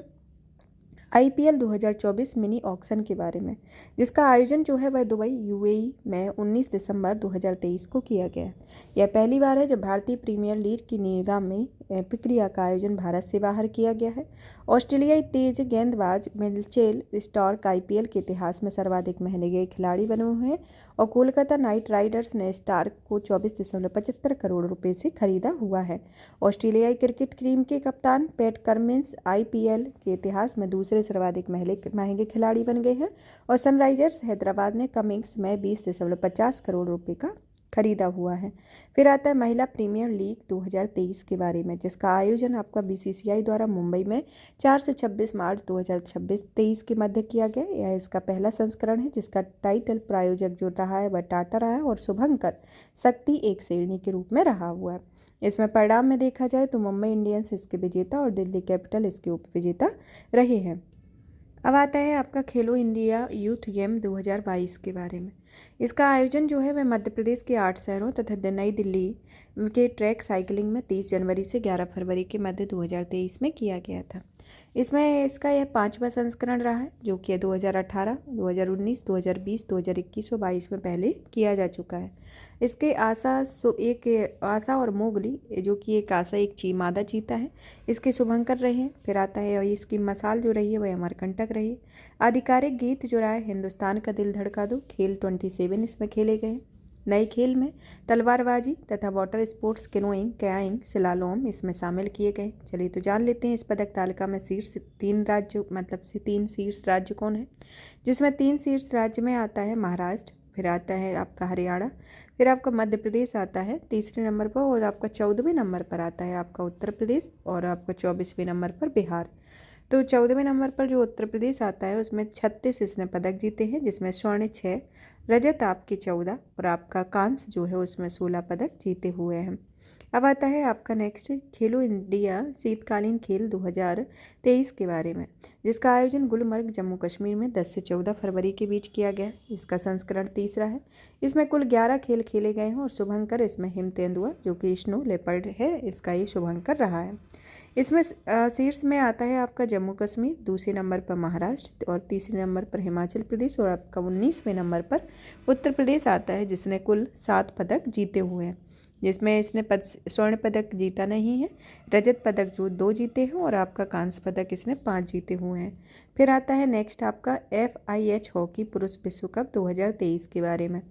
IPL 2024 मिनी ऑक्शन के बारे में, जिसका आयोजन जो है वह दुबई UAE में 19 दिसंबर 2023 को किया गया। यह पहली बार है जब भारतीय प्रीमियर लीग की निगामी प्रक्रिया का आयोजन भारत से बाहर किया गया है। ऑस्ट्रेलियाई तेज गेंदबाज मिचेल स्टार्क IPL के इतिहास में सर्वाधिक महंगे गए खिलाड़ी बने हुए हैं और कोलकाता नाइट राइडर्स ने स्टार्क को 24.75 करोड़ रुपए से खरीदा हुआ है। ऑस्ट्रेलियाई क्रिकेट टीम के कप्तान पैट कमिंस IPL के इतिहास में दूसरे सर्वाधिक महंगे खिलाड़ी बन गए हैं और सनराइजर्स हैदराबाद ने कमिंग्स में 20.50 करोड़ रुपए का खरीदा हुआ है। फिर आता है महिला प्रीमियर लीग 2023 के बारे में, जिसका आयोजन आपका बीसीसीआई द्वारा मुंबई में 4 से 26 मार्च 2023 के मध्य किया गया। यह इसका पहला संस्करण है, जिसका टाइटल प्रायोजक जो रहा है वह टाटा रहा है और शुभंकर शक्ति एक श्रेणी के रूप में रहा हुआ है। इसमें परिणाम में देखा जाए तो मुंबई इंडियंस इसके विजेता और दिल्ली कैपिटल इसके उपविजेता रहे हैं। अब आता है आपका खेलो इंडिया यूथ गेम 2022 के बारे में। इसका आयोजन जो है वह मध्य प्रदेश के 8 शहरों तथा नई दिल्ली के ट्रैक साइकिलिंग में 30 जनवरी से 11 फरवरी के मध्य 2023 में किया गया था। इसमें इसका यह 5वां संस्करण रहा है, जो कि 2018, 2019, 2020, 2021 और 22 में पहले किया जा चुका है। इसके आशा और मोगली, जो कि एक आशा एक मादा चीता है, इसके शुभंकर रहे हैं। फिर आता है और इसकी मसाल जो रही है वह अमरकंटक रही है। आधिकारिक गीत जो रहा है हिंदुस्तान का दिल धड़का दो। खेल 27 इसमें खेले गए। नए खेल में तलवारबाजी तथा वाटर स्पोर्ट्स, कैनोइंग, कयाइंग, स्लालोम इसमें शामिल किए गए। चलिए तो जान लेते हैं इस पदक तालिका में शीर्ष 3 राज्य से 3 शीर्ष राज्य कौन है, जिसमें 3 शीर्ष राज्य में आता है महाराष्ट्र, फिर आता है आपका हरियाणा, फिर आपका मध्य प्रदेश आता है तीसरे नंबर पर, और आपका 14वें नंबर पर आता है आपका उत्तर प्रदेश, और आपका 24वें नंबर पर बिहार। तो 14वें नंबर पर जो उत्तर प्रदेश आता है उसमें 36 इसने पदक जीते हैं, जिसमें स्वर्ण 6, रजत आपके 14 और आपका कांस्य जो है उसमें 16 पदक जीते हुए हैं। अब आता है आपका नेक्स्ट खेलो इंडिया शीतकालीन खेल 2023 के बारे में, जिसका आयोजन गुलमर्ग जम्मू कश्मीर में 10 से 14 फरवरी के बीच किया गया। इसका संस्करण 3रा है। इसमें कुल 11 खेल खेले गए हैं और शुभंकर इसमें हिम तेंदुआ जो कि स्नो लेपर्ड है, इसका ये शुभंकर रहा है। इसमें शीर्ष में आता है आपका जम्मू कश्मीर, दूसरे नंबर पर महाराष्ट्र और तीसरे नंबर पर हिमाचल प्रदेश, और आपका 19वें नंबर पर उत्तर प्रदेश आता है, जिसने कुल 7 पदक जीते हुए हैं, जिसमें इसने स्वर्ण पदक जीता नहीं है, रजत पदक जो 2 जीते हैं, और आपका कांस्य पदक इसने 5 जीते हुए हैं। फिर आता है नेक्स्ट आपका FIH हॉकी पुरुष विश्व कप 2023 के बारे में,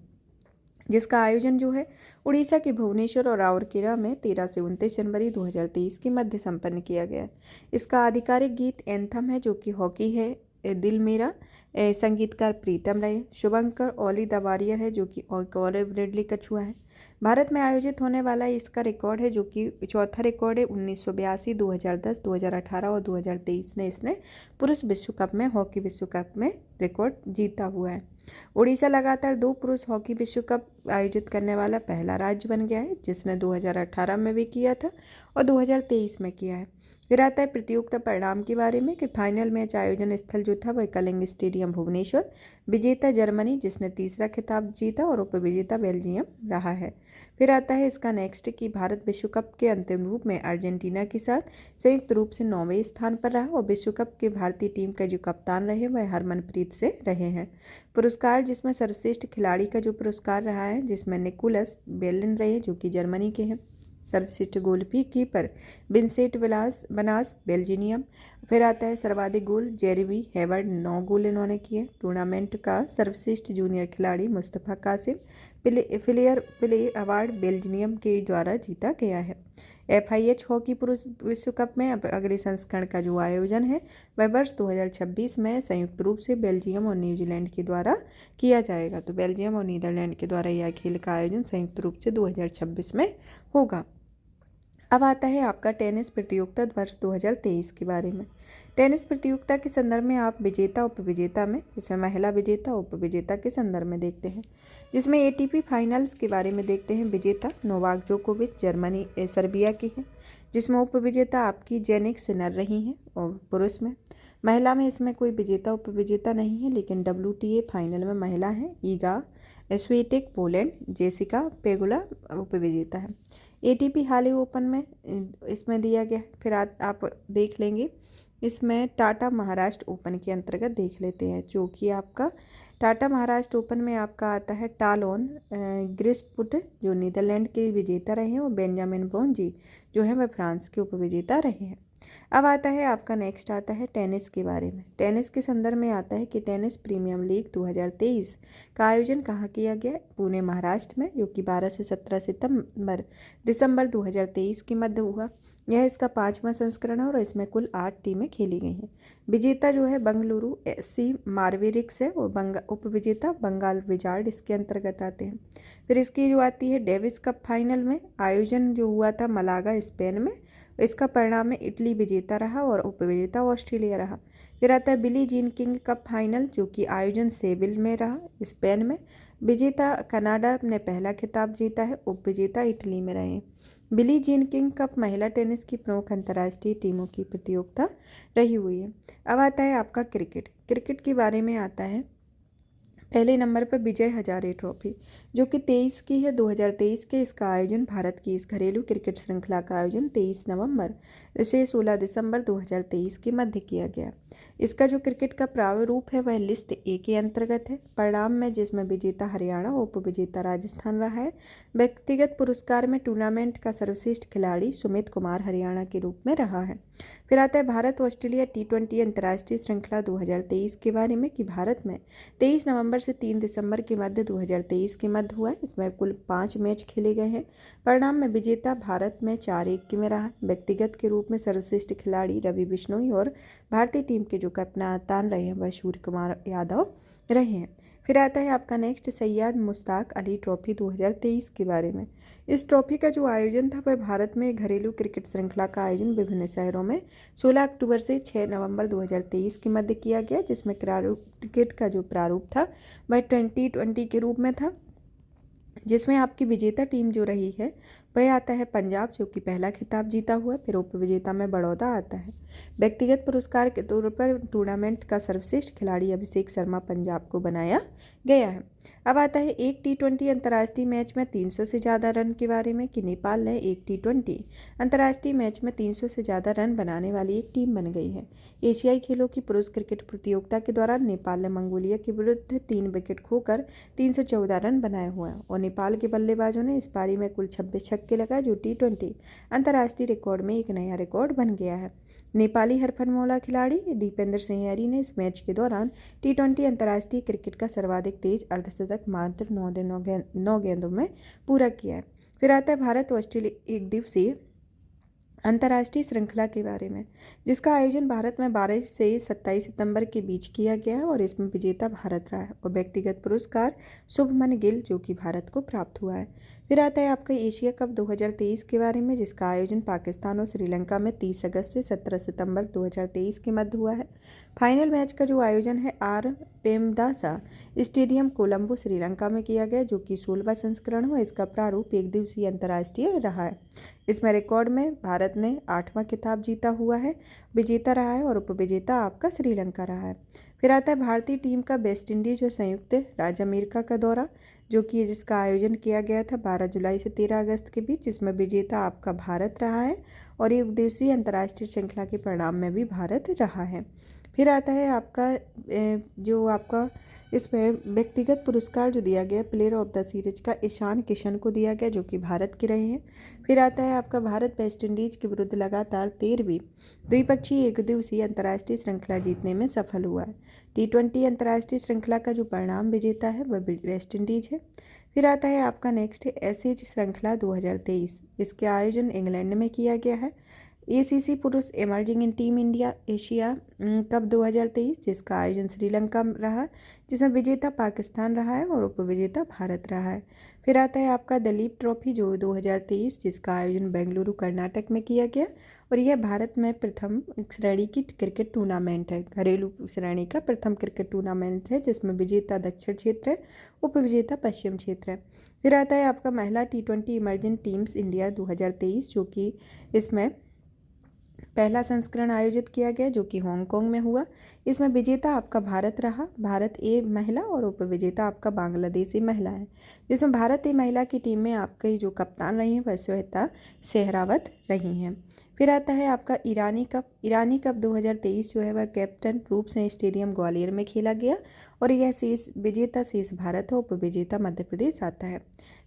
जिसका आयोजन जो है उड़ीसा के भुवनेश्वर और राउरकेला में 13 से 29 जनवरी 2023 के मध्य संपन्न किया गया। इसका आधिकारिक गीत एंथम है, जो कि हॉकी है दिल मेरा, संगीतकार प्रीतम रहे। शुभंकर ओली द वॉरियर है, जो कि गौरव ब्रेडली कछुआ है। भारत में आयोजित होने वाला इसका रिकॉर्ड है, जो कि चौथा रिकॉर्ड है। 1982, 2010, 2018 और 2023 ने इसने पुरुष विश्व कप में हॉकी विश्व कप में रिकॉर्ड जीता हुआ है। उड़ीसा लगातार 2 पुरुष हॉकी विश्व कप आयोजित करने वाला पहला राज्य बन गया है, जिसने 2018 में भी किया था और 2023 में किया है। फिर आता है प्रतियोगिता परिणाम के बारे में कि फाइनल मैच आयोजन स्थल जो था वह कलिंग स्टेडियम भुवनेश्वर, विजेता जर्मनी जिसने 3रा खिताब जीता और उपविजेता बेल्जियम रहा है। फिर आता है इसका नेक्स्ट कि भारत विश्व कप के अंतिम रूप में अर्जेंटीना के साथ संयुक्त रूप से 9वें स्थान पर रहा, और विश्व कप के भारतीय टीम का जो कप्तान रहे वह हरमनप्रीत से रहे हैं। पुरस्कार जिसमें सर्वश्रेष्ठ खिलाड़ी का जो पुरस्कार रहा है, जिसमें निकोलस बेलिन रहे जो कि जर्मनी के हैं। सर्वश्रेष्ठ गोलकीपर विंसेंट बनास बेल्जियम। फिर आता है सर्वाधिक गोल जेरेमी हेवर्ड, 9 गोल इन्होंने किए। टूर्नामेंट का सर्वश्रेष्ठ जूनियर खिलाड़ी Mustaphaa Cassiem player award Belgium के द्वारा जीता गया है। FIH हॉकी पुरुष विश्व कप में अब अगले संस्करण का जो आयोजन है वह वर्ष 2026 में संयुक्त रूप से बेल्जियम और न्यूजीलैंड के द्वारा किया जाएगा। तो बेल्जियम और नीदरलैंड के द्वारा यह खेल का आयोजन संयुक्त रूप से 2026 में होगा। अब आता है आपका टेनिस प्रतियोगिता वर्ष 2023 के बारे में। टेनिस प्रतियोगिता के संदर्भ में आप विजेता उपविजेता में, जिसमें महिला विजेता उपविजेता के संदर्भ में देखते हैं, जिसमें ATP फाइनल्स के बारे में देखते हैं। विजेता नोवाक जोकोविच जर्मनी सर्बिया की है, जिसमें उपविजेता आपकी जेनिक सिनर रही हैं, और पुरुष में महिला में इसमें कोई विजेता उपविजेता नहीं है, लेकिन WTA फाइनल में महिला है ईगा स्वीटेक पोलैंड, जेसिका पेगुला उपविजेता है। ATP हाले ओपन में इसमें दिया गया। फिर आप देख लेंगे इसमें टाटा महाराष्ट्र ओपन के अंतर्गत देख लेते हैं, जो कि आपका टाटा महाराष्ट्र ओपन में आपका आता है टालोन ग्रिस्पुट जो नीदरलैंड के विजेता रहे हैं, और बेंजामिन बोंजी जो है वह फ्रांस के उपविजेता रहे हैं। अब आता है आपका नेक्स्ट आता है टेनिस के बारे में। टेनिस के संदर्भ में आता है कि टेनिस प्रीमियम लीग 2023 का आयोजन कहाँ किया गया? पुणे महाराष्ट्र में, जो कि 12 से 17 दिसंबर 2023 के मध्य हुआ। यह इसका 5वां संस्करण है और इसमें कुल 8 टीमें खेली गई हैं। विजेता जो है बंगलुरु एससी मार्वेरिक्स है और उपविजेता बंगाल विजार्ड इसके अंतर्गत आते हैं। फिर इसकी जो आती है डेविस कप फाइनल में आयोजन जो हुआ था मलागा स्पेन में, इसका परिणाम में इटली विजेता रहा और उपविजेता ऑस्ट्रेलिया रहा। फिर आता है Billie Jean King cup final जो कि आयोजन सेविल में रहा स्पेन में। विजेता कनाडा ने पहला खिताब जीता है, उपविजेता इटली में रहे। बिली जीन किंग कप महिला टेनिस की प्रमुख अंतर्राष्ट्रीय टीमों की प्रतियोगिता रही हुई है। अब आता है आपका क्रिकेट। क्रिकेट के बारे में आता है पहले नंबर पर विजय हजारे ट्रॉफी जो कि 23 की है 2023 के। इसका आयोजन भारत की इस घरेलू क्रिकेट श्रृंखला का आयोजन 23 नवंबर से 16 दिसंबर 2023 के मध्य किया गया। इसका जो क्रिकेट का प्रारूप है वह लिस्ट ए के अंतर्गत है। परिणाम में जिसमें विजेता हरियाणा और उपविजेता राजस्थान रहा है। व्यक्तिगत पुरस्कार में टूर्नामेंट का सर्वश्रेष्ठ खिलाड़ी सुमित कुमार हरियाणा के रूप में रहा है। फिर आता है भारत ऑस्ट्रेलिया T20 अंतर्राष्ट्रीय श्रृंखला 2023 के बारे में कि भारत में 23 नवंबर से 3 दिसंबर के मध्य 2023 के मध्य हुआ है। इसमें कुल 5 मैच खेले गए हैं। परिणाम में विजेता भारत में 4-1 में रहा। व्यक्तिगत के रूप में सर्वश्रेष्ठ खिलाड़ी रवि बिश्नोई और भारतीय टीम के जो कप्तान रहे हैं वह सूर्य कुमार यादव रहे हैं। फिर आता है आपका नेक्स्ट सैयद मुश्ताक अली ट्रॉफी 2023 के बारे में। इस ट्रॉफी का जो आयोजन था वह भारत में घरेलू क्रिकेट श्रृंखला का आयोजन विभिन्न शहरों में 16 अक्टूबर से 6 नवंबर 2023 के मध्य किया गया, जिसमें क्रिकेट का जो प्रारूप था वह 2020 के रूप में था, जिसमें आपकी विजेता टीम जो रही है वह आता है पंजाब जो कि पहला खिताब जीता हुआ। फिर उपविजेता में बड़ौदा आता है। व्यक्तिगत पुरस्कार के तौर पर टूर्नामेंट का सर्वश्रेष्ठ खिलाड़ी अभिषेक शर्मा पंजाब को बनाया गया है। अब आता है एक T20 अंतर्राष्ट्रीय मैच में 300 से ज़्यादा रन के बारे में कि नेपाल ने एक T20 अंतर्राष्ट्रीय मैच में 300 से ज़्यादा रन बनाने वाली एक टीम बन गई है। एशियाई खेलों की पुरुष क्रिकेट प्रतियोगिता के दौरान नेपाल ने मंगोलिया के विरुद्ध 3 विकेट खोकर 314 रन बनाए हुए हैं और नेपाल के बल्लेबाजों ने इस पारी में कुल 26 छक्के लगाए जो T20 अंतर्राष्ट्रीय रिकॉर्ड में एक नया रिकॉर्ड बन गया है। नेपाली हरफनमौला खिलाड़ी दीपेंद्र सेहरी ने इस मैच के दौरान T20 अंतर्राष्ट्रीय क्रिकेट का सर्वाधिक तेज अर्धशतक मात्र 9 गेंदों में पूरा किया है। फिर आता है भारत ऑस्ट्रेलिया एक दिवसीय अंतर्राष्ट्रीय श्रृंखला के बारे में, जिसका आयोजन भारत में 12 से 27 सितंबर के बीच किया गया है और इसमें विजेता भारत रहा है और व्यक्तिगत पुरस्कार शुभमन गिल जो कि भारत को प्राप्त हुआ है। फिर आता है आपका एशिया कप 2023 के बारे में, जिसका आयोजन पाकिस्तान और श्रीलंका में 30 अगस्त से 17 सितंबर 2023 के मध्य हुआ है। फाइनल मैच का जो आयोजन है आर पेमदासा स्टेडियम कोलंबो श्रीलंका में किया गया जो कि 16वां संस्करण हो। इसका प्रारूप एक दिवसीय अंतर्राष्ट्रीय रहा है। इसमें रिकॉर्ड में भारत ने 8वां खिताब जीता हुआ है, विजेता रहा है और उपविजेता आपका श्रीलंका रहा है। फिर आता है भारतीय टीम का वेस्ट इंडीज और संयुक्त राज्य अमेरिका का दौरा जो कि जिसका आयोजन किया गया था 12 जुलाई से 13 अगस्त के बीच, जिसमें विजेता आपका भारत रहा है और एक दिवसीय अंतर्राष्ट्रीय श्रृंखला के परिणाम में भी भारत रहा है। फिर आता है आपका जो आपका इसमें व्यक्तिगत पुरस्कार जो दिया गया प्लेयर ऑफ द सीरीज का ईशान किशन को दिया गया जो कि भारत के रहे हैं। फिर आता है आपका भारत वेस्ट इंडीज के विरुद्ध लगातार 13वीं द्विपक्षीय एक दिवसीय अंतर्राष्ट्रीय श्रृंखला जीतने में सफल हुआ है। T20 अंतर्राष्ट्रीय श्रृंखला का जो परिणाम विजेता है वह वेस्ट इंडीज है। फिर आता है आपका नेक्स्ट एसएच श्रृंखला 2023। इसके आयोजन इंग्लैंड में किया गया है। ACC पुरुष इमर्जिंग इन टीम इंडिया एशिया कप 2023 जिसका आयोजन श्रीलंका रहा, जिसमें विजेता पाकिस्तान रहा है और उपविजेता भारत रहा है। फिर आता है आपका दलीप ट्रॉफी जो 2023 जिसका आयोजन बेंगलुरु कर्नाटक में किया गया और यह भारत में प्रथम श्रेणी की क्रिकेट टूर्नामेंट है। घरेलू श्रेणी का प्रथम क्रिकेट टूर्नामेंट है जिसमें विजेता दक्षिण क्षेत्र है, उपविजेता पश्चिम क्षेत्र है। फिर आता है आपका महिला T20 इमर्जिंग टीम्स इंडिया 2023 जो कि इसमें पहला संस्करण आयोजित किया गया जो कि हांगकांग में हुआ। इसमें विजेता आपका भारत रहा, भारत ए महिला और उपविजेता आपका बांग्लादेशी महिला है, जिसमें भारत ए महिला की टीम में आपके जो कप्तान रही हैं वह श्वेता शेहरावत रही हैं। फिर आता है आपका ईरानी कप 2023 जो है वह कैप्टन रूप सिंह स्टेडियम ग्वालियर में खेला गया और यह विजेता शेष भारत है, उपविजेता मध्य प्रदेश आता है।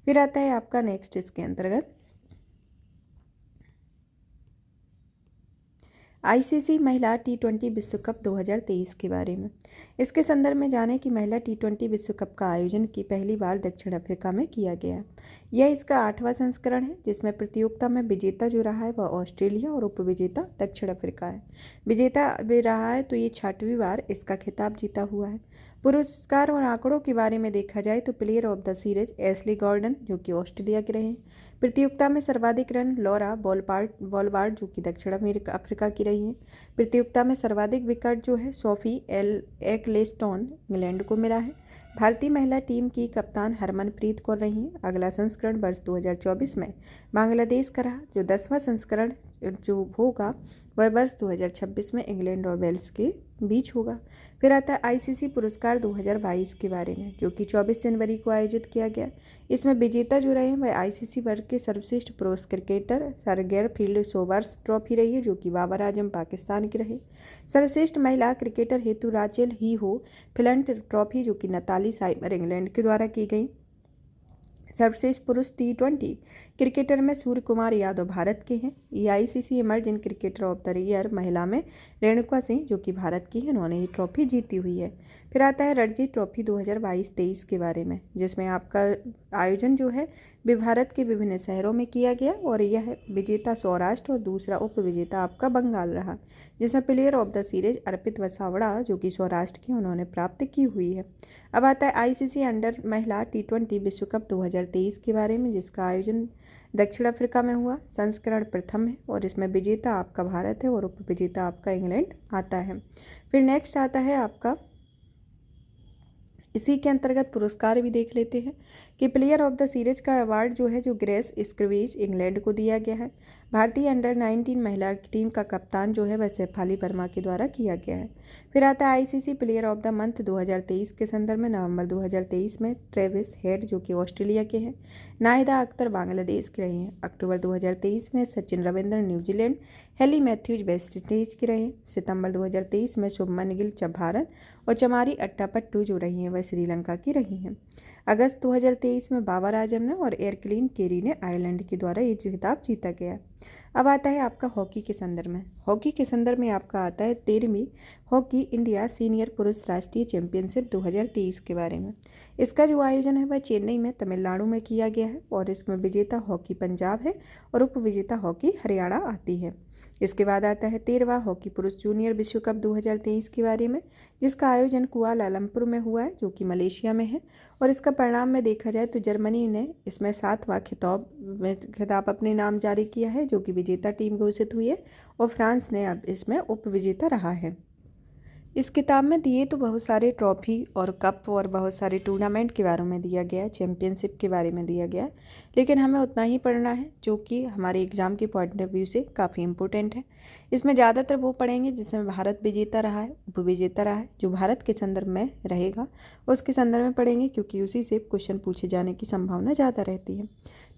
फिर आता है आपका नेक्स्ट इसके अंतर्गत आईसीसी महिला टी20 विश्व कप 2023 के बारे में। इसके संदर्भ में जानें कि महिला टी20 विश्व कप का आयोजन की पहली बार दक्षिण अफ्रीका में किया गया। यह इसका 8वां संस्करण है, जिसमें प्रतियोगिता में विजेता जो रहा है वह ऑस्ट्रेलिया और उपविजेता दक्षिण अफ्रीका है। विजेता भी रहा है तो ये 6वीं बार इसका खिताब जीता हुआ है। पुरस्कार और आंकड़ों के बारे में देखा जाए तो player of the series Ashleigh Gardner, जो कि ऑस्ट्रेलिया के रहे। प्रतियोगिता में सर्वाधिक रन लॉरा बॉलबार्ड, जो कि दक्षिण अफ्रीका की रही है। प्रतियोगिता में सर्वाधिक विकेट जो है सोफी एक्लेस्टोन इंग्लैंड को मिला है। भारतीय महिला टीम की कप्तान हरमनप्रीत कौर रही हैं। अगला संस्करण वर्ष 2024 में बांग्लादेश का रहा। जो 10वां संस्करण जो होगा वह वर्ष 2026 में इंग्लैंड और वेल्स के बीच होगा। फिर आता है आईसीसी पुरस्कार 2022 के बारे में, जो कि 24 जनवरी को आयोजित किया गया। इसमें विजेता जो रहे हैं वह आईसीसी वर्ग के सर्वश्रेष्ठ पुरुष cricketer sir Garfield Sobers trophy रही है, जो कि बाबर आजम पाकिस्तान के रहे। सर्वश्रेष्ठ महिला क्रिकेटर हेतु राचेल ही हो फ्लंट ट्रॉफी, जो कि नताली साइमर इंग्लैंड के द्वारा की गई। सर्वश्रेष्ठ पुरुष टी20 क्रिकेटर में सूर्य कुमार यादव भारत के हैं। ये ICC emerging cricketer of the year महिला में रेणुका सिंह, जो कि भारत की है, उन्होंने ये ट्रॉफी जीती हुई है। फिर आता है रणजी ट्रॉफी 2022-23 के बारे में, जिसमें आपका आयोजन जो है भारत के विभिन्न शहरों में किया गया और यह विजेता सौराष्ट्र और दूसरा उप विजेता आपका बंगाल रहा, जिसमें प्लेयर ऑफ द सीरीज अर्पित वसावड़ा, जो कि सौराष्ट्र के, उन्होंने प्राप्त की हुई है। अब आता है आईसीसी अंडर महिला टी20 विश्व कप 2023 के बारे में, जिसका आयोजन दक्षिण अफ्रीका में हुआ। संस्करण प्रथम है और इसमें विजेता आपका भारत है और उप विजेता आपका इंग्लैंड आता है। फिर नेक्स्ट आता है आपका, इसी के अंतर्गत पुरस्कार भी देख लेते हैं कि प्लेयर ऑफ द सीरीज का अवार्ड जो है जो ग्रेस स्क्विज इंग्लैंड को दिया गया है। भारतीय अंडर 19 महिला टीम का कप्तान जो है वह शेफाली वर्मा के द्वारा किया गया है। फिर आता है ICC player of the month 2023 के संदर्भ में। नवंबर 2023 में ट्रेविस हेड, जो कि ऑस्ट्रेलिया के हैं। नाहिदा अख्तर बांग्लादेश के रहे हैं। अक्टूबर 2023 में Sachin Ravindra New Zealand, Hayley Matthews West Indies के रहे। सितंबर 2023 में शुभमन गिल भारत और चमारी अट्टापट्टू जो रही हैं वह श्रीलंका की रही हैं। अगस्त 2023 में बाबर आजम ने और एयरक्लीन केरी ने आयरलैंड के द्वारा ये खिताब जीता गया। अब आता है आपका हॉकी के संदर्भ में। हॉकी के संदर्भ में आपका आता है 13वीं हॉकी इंडिया सीनियर पुरुष राष्ट्रीय चैंपियनशिप 2023 के बारे में। इसका जो आयोजन है वह चेन्नई में तमिलनाडु में किया गया है और इसमें विजेता हॉकी पंजाब है और उप विजेता हॉकी हरियाणा आती है। इसके बाद आता है 13वां हॉकी पुरुष जूनियर विश्व कप 2023 के बारे में, जिसका आयोजन कुआलालंपुर में हुआ है, जो कि मलेशिया में है। और इसका परिणाम में देखा जाए तो जर्मनी ने इसमें 7वां खिताब अपने नाम जारी किया है, जो कि विजेता टीम घोषित हुई है, और फ्रांस ने अब इसमें उप विजेता रहा है। इस किताब में दिए तो बहुत सारे ट्रॉफी और कप और बहुत सारे टूर्नामेंट के बारे में दिया गया है, चैंपियनशिप के बारे में दिया गया है, लेकिन हमें उतना ही पढ़ना है जो कि हमारे एग्ज़ाम के पॉइंट ऑफ व्यू से काफ़ी इंपॉर्टेंट है। इसमें ज़्यादातर वो पढ़ेंगे जिसमें भारत विजेता रहा है, उप विजेता रहा है। जो भारत के संदर्भ में रहेगा उसके संदर्भ में पढ़ेंगे, क्योंकि उसी से क्वेश्चन पूछे जाने की संभावना ज़्यादा रहती है।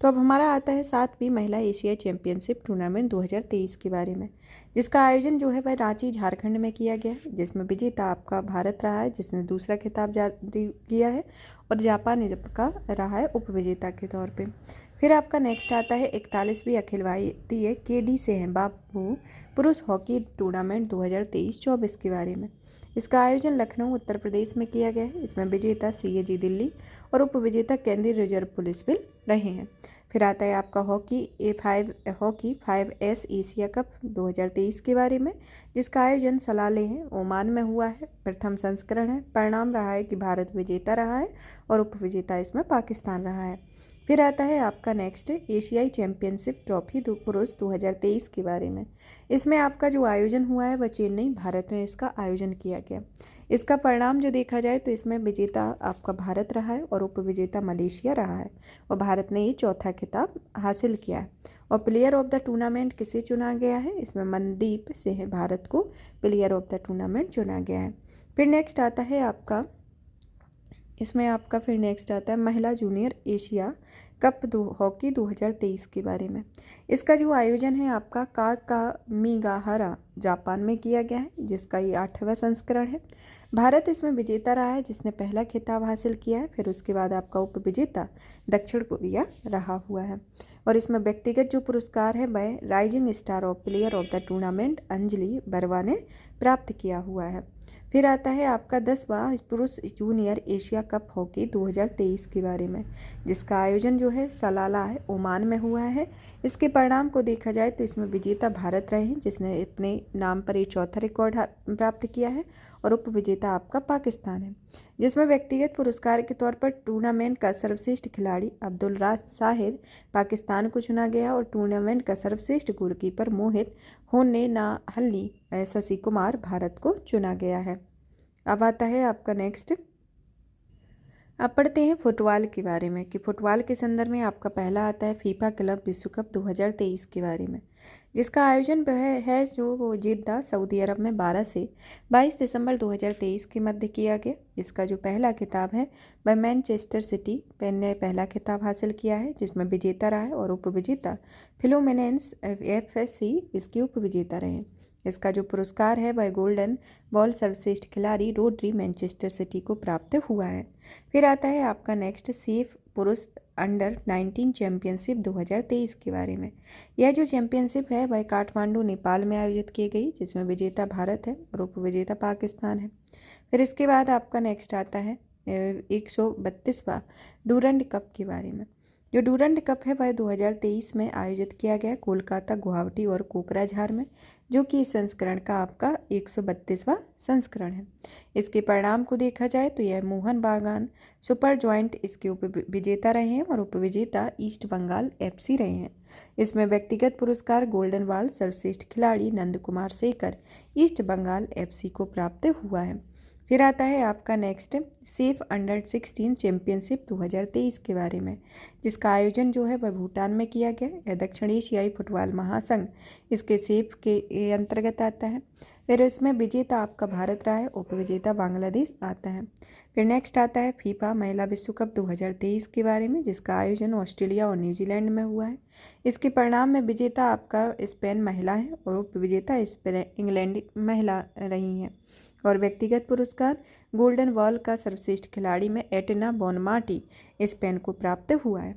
तो अब हमारा आता है 7वीं महिला एशियाई चैंपियनशिप टूर्नामेंट 2023 के बारे में, जिसका आयोजन जो है वह रांची झारखंड में किया गया है, जिसमें विजेता आपका भारत रहा है, जिसने दूसरा खिताब किया है, और जापान का रहा है उप विजेता के तौर पे। फिर आपका नेक्स्ट आता है 41वीं अखिल भारतीय केडी सेहवाग पुरुष हॉकी टूर्नामेंट 2023-24 के बारे में। इसका आयोजन लखनऊ उत्तर प्रदेश में किया गया है। इसमें विजेता सीएजी दिल्ली और उप विजेता केंद्रीय रिजर्व पुलिस बल रहे हैं। फिर आता है आपका हॉकी 5S एशिया कप 2023 के बारे में, जिसका आयोजन सलालेह ओमान में हुआ है। प्रथम संस्करण है। परिणाम रहा है कि भारत विजेता रहा है और उप विजेता इसमें पाकिस्तान रहा है। फिर आता है आपका नेक्स्ट एशियाई चैंपियनशिप ट्रॉफी पुरुष 2023 के बारे में। इसमें आपका जो आयोजन हुआ है वह चेन्नई भारत में इसका आयोजन किया गया। इसका परिणाम जो देखा जाए तो इसमें विजेता आपका भारत रहा है और उप विजेता मलेशिया रहा है, और भारत ने ये चौथा खिताब हासिल किया है। और प्लेयर ऑफ द टूर्नामेंट किसे चुना गया है? इसमें मनदीप सिंह भारत को प्लेयर ऑफ द टूर्नामेंट चुना गया है। फिर नेक्स्ट आता है आपका फिर नेक्स्ट आता है महिला जूनियर एशिया कप हॉकी 2023 के बारे में। इसका जो आयोजन है आपका काकामीगाहारा जापान में किया गया है, जिसका ये 8वां संस्करण है। भारत इसमें विजेता रहा है, जिसने पहला खिताब हासिल किया है। फिर उसके बाद आपका उप विजेता दक्षिण कोरिया रहा हुआ है। और इसमें व्यक्तिगत जो पुरस्कार है वह rising star of player of the tournament Anjali Barwa ने प्राप्त किया हुआ है। फिर आता है आपका 10वां पुरुष जूनियर एशिया कप हॉकी 2023 के बारे में, जिसका आयोजन जो है सलाला है ओमान में हुआ है। इसके परिणाम को देखा जाए तो इसमें विजेता भारत रहे हैं, जिसने अपने नाम पर ये चौथा रिकॉर्ड प्राप्त किया है, और उप विजेता आपका पाकिस्तान है। जिसमें व्यक्तिगत पुरस्कार के तौर पर टूर्नामेंट का सर्वश्रेष्ठ खिलाड़ी अब्दुल राज साहिद पाकिस्तान को चुना गया, और टूर्नामेंट का सर्वश्रेष्ठ गोलकीपर मोहित होन्नेनाहल्ली शशि कुमार भारत को चुना गया है। अब आता है आपका नेक्स्ट, अब पढ़ते हैं फुटबॉल के बारे में कि फुटबॉल के संदर्भ में आपका पहला आता है फीफा क्लब विश्व कप 2023 के बारे में, जिसका आयोजन है जो वो जिद्दा सऊदी अरब में 12 से 22 दिसंबर 2023 के मध्य किया गया। इसका जो पहला खिताब है वह मैनचेस्टर सिटी ने पहला खिताब हासिल किया है, जिसमें विजेता रहा है, और उपविजेता फ्लुमिनेंस एफएसी इसके उपविजेता रहे। इसका जो पुरस्कार है वह गोल्डन बॉल सर्वश्रेष्ठ खिलाड़ी रोड्री मैनचेस्टर सिटी को प्राप्त हुआ है। फिर आता है आपका नेक्स्ट सेफ पुरुष अंडर 19 चैंपियनशिप 2023 के बारे में। यह जो चैंपियनशिप है वह काठमांडू नेपाल में आयोजित की गई, जिसमें विजेता भारत है और उपविजेता पाकिस्तान है। फिर इसके बाद आपका नेक्स्ट आता है 132वां डूरंड कप के बारे में। जो डूरंड कप है वह 2023 में आयोजित किया गया कोलकाता, गुवाहाटी और कोकराझार में, जो कि इस संस्करण का आपका 132वां संस्करण है। इसके परिणाम को देखा जाए तो यह मोहन बागान सुपर जॉइंट इसके उपविजेता रहे हैं, और उपविजेता ईस्ट बंगाल एफसी रहे हैं। इसमें व्यक्तिगत पुरस्कार गोल्डन बॉल सर्वश्रेष्ठ खिलाड़ी नंद कुमार सेकर ईस्ट बंगाल एफसी को प्राप्त हुआ है। फिर आता है आपका नेक्स्ट सेफ अंडर 16 चैंपियनशिप 2023 के बारे में, जिसका आयोजन जो है वह भूटान में किया गया। यह दक्षिण एशियाई फुटबॉल महासंघ इसके सेफ के अंतर्गत आता है। फिर इसमें विजेता आपका भारत रहा है, उपविजेता बांग्लादेश आता है। फिर नेक्स्ट आता है फीफा महिला विश्व कप 2023 के बारे में, जिसका आयोजन ऑस्ट्रेलिया और न्यूजीलैंड में हुआ है। इसके परिणाम में विजेता आपका स्पेन महिला है, और उपविजेता इंग्लैंड महिला रही हैं। और व्यक्तिगत पुरस्कार गोल्डन बॉल का सर्वश्रेष्ठ खिलाड़ी में एटना बोनमाटी स्पेन को प्राप्त हुआ है।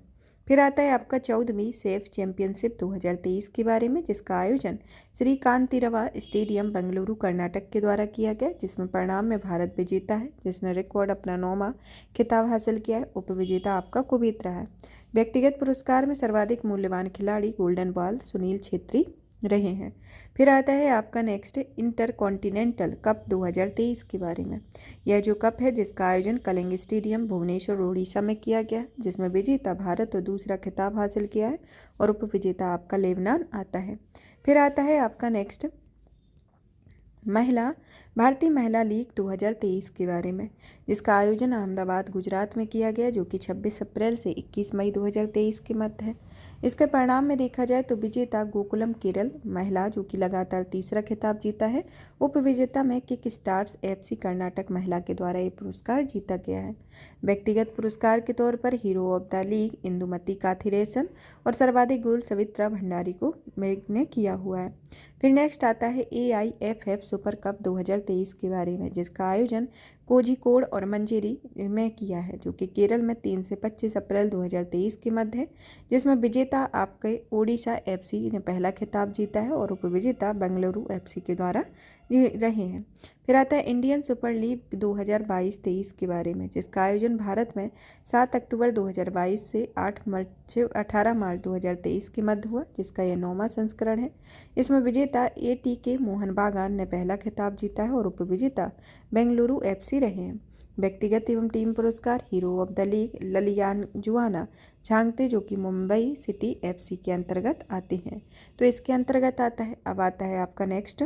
फिर आता है आपका 14वीं सेफ चैंपियनशिप 2023 के बारे में, जिसका आयोजन श्रीकांतिरवा स्टेडियम बेंगलुरु कर्नाटक के द्वारा किया गया, जिसमें परिणाम में भारत विजेता है, जिसने रिकॉर्ड अपना 9वां खिताब हासिल किया है। उपविजेता आपका कुवैत रहा है। व्यक्तिगत पुरस्कार में सर्वाधिक मूल्यवान खिलाड़ी गोल्डन बॉल सुनील छेत्री रहे हैं। फिर आता है आपका नेक्स्ट इंटर कॉन्टिनेंटल कप 2023 के बारे में। यह जो कप है जिसका आयोजन कलिंग स्टेडियम भुवनेश्वर उड़ीसा में किया गया, जिसमें विजेता भारत और दूसरा खिताब हासिल किया है, और उपविजेता आपका लेबनान आता है। फिर आता है आपका नेक्स्ट भारतीय महिला लीग 2023 के बारे में, जिसका आयोजन अहमदाबाद गुजरात में किया गया, जो कि 26 अप्रैल से 21 मई 2023 के मध्य है। इसके परिणाम में देखा जाए तो विजेता गोकुलम केरल महिला, जो कि लगातार तीसरा खिताब जीता है। उपविजेता में किक स्टार्स एफसी कर्नाटक महिला के द्वारा ये पुरस्कार जीता गया है। व्यक्तिगत पुरस्कार के तौर पर hero of the league Indumathi Kathiresan और सर्वाधिक गोल सवित्रा भंडारी को ने किया हुआ है। फिर नेक्स्ट आता है AIFF सुपर कप 2023 के बारे में, जिसका आयोजन कोझिकोड और मंजेरी में किया है, जो कि केरल में 3 से 25 अप्रैल 2023 के मध्य है, जिसमें विजेता आपके ओडिशा एफसी ने पहला खिताब जीता है, और उपविजेता बेंगलुरु एफसी के द्वारा रहे हैं। फिर आता है इंडियन सुपर लीग 2022-23 के बारे में, जिसका आयोजन भारत में 7 अक्टूबर 2022 से 18 मार्च 2023 के मध्य हुआ, जिसका यह 9वां संस्करण है। इसमें विजेता ATK मोहन बागान ने पहला खिताब जीता है, और उपविजेता बेंगलुरु एफसी रहे हैं। व्यक्तिगत एवं टीम पुरस्कार hero of the league Lallianzuala Chhangte, जो कि मुंबई सिटी एफसी के अंतर्गत आते हैं, तो इसके अंतर्गत आता है। अब आता है आपका नेक्स्ट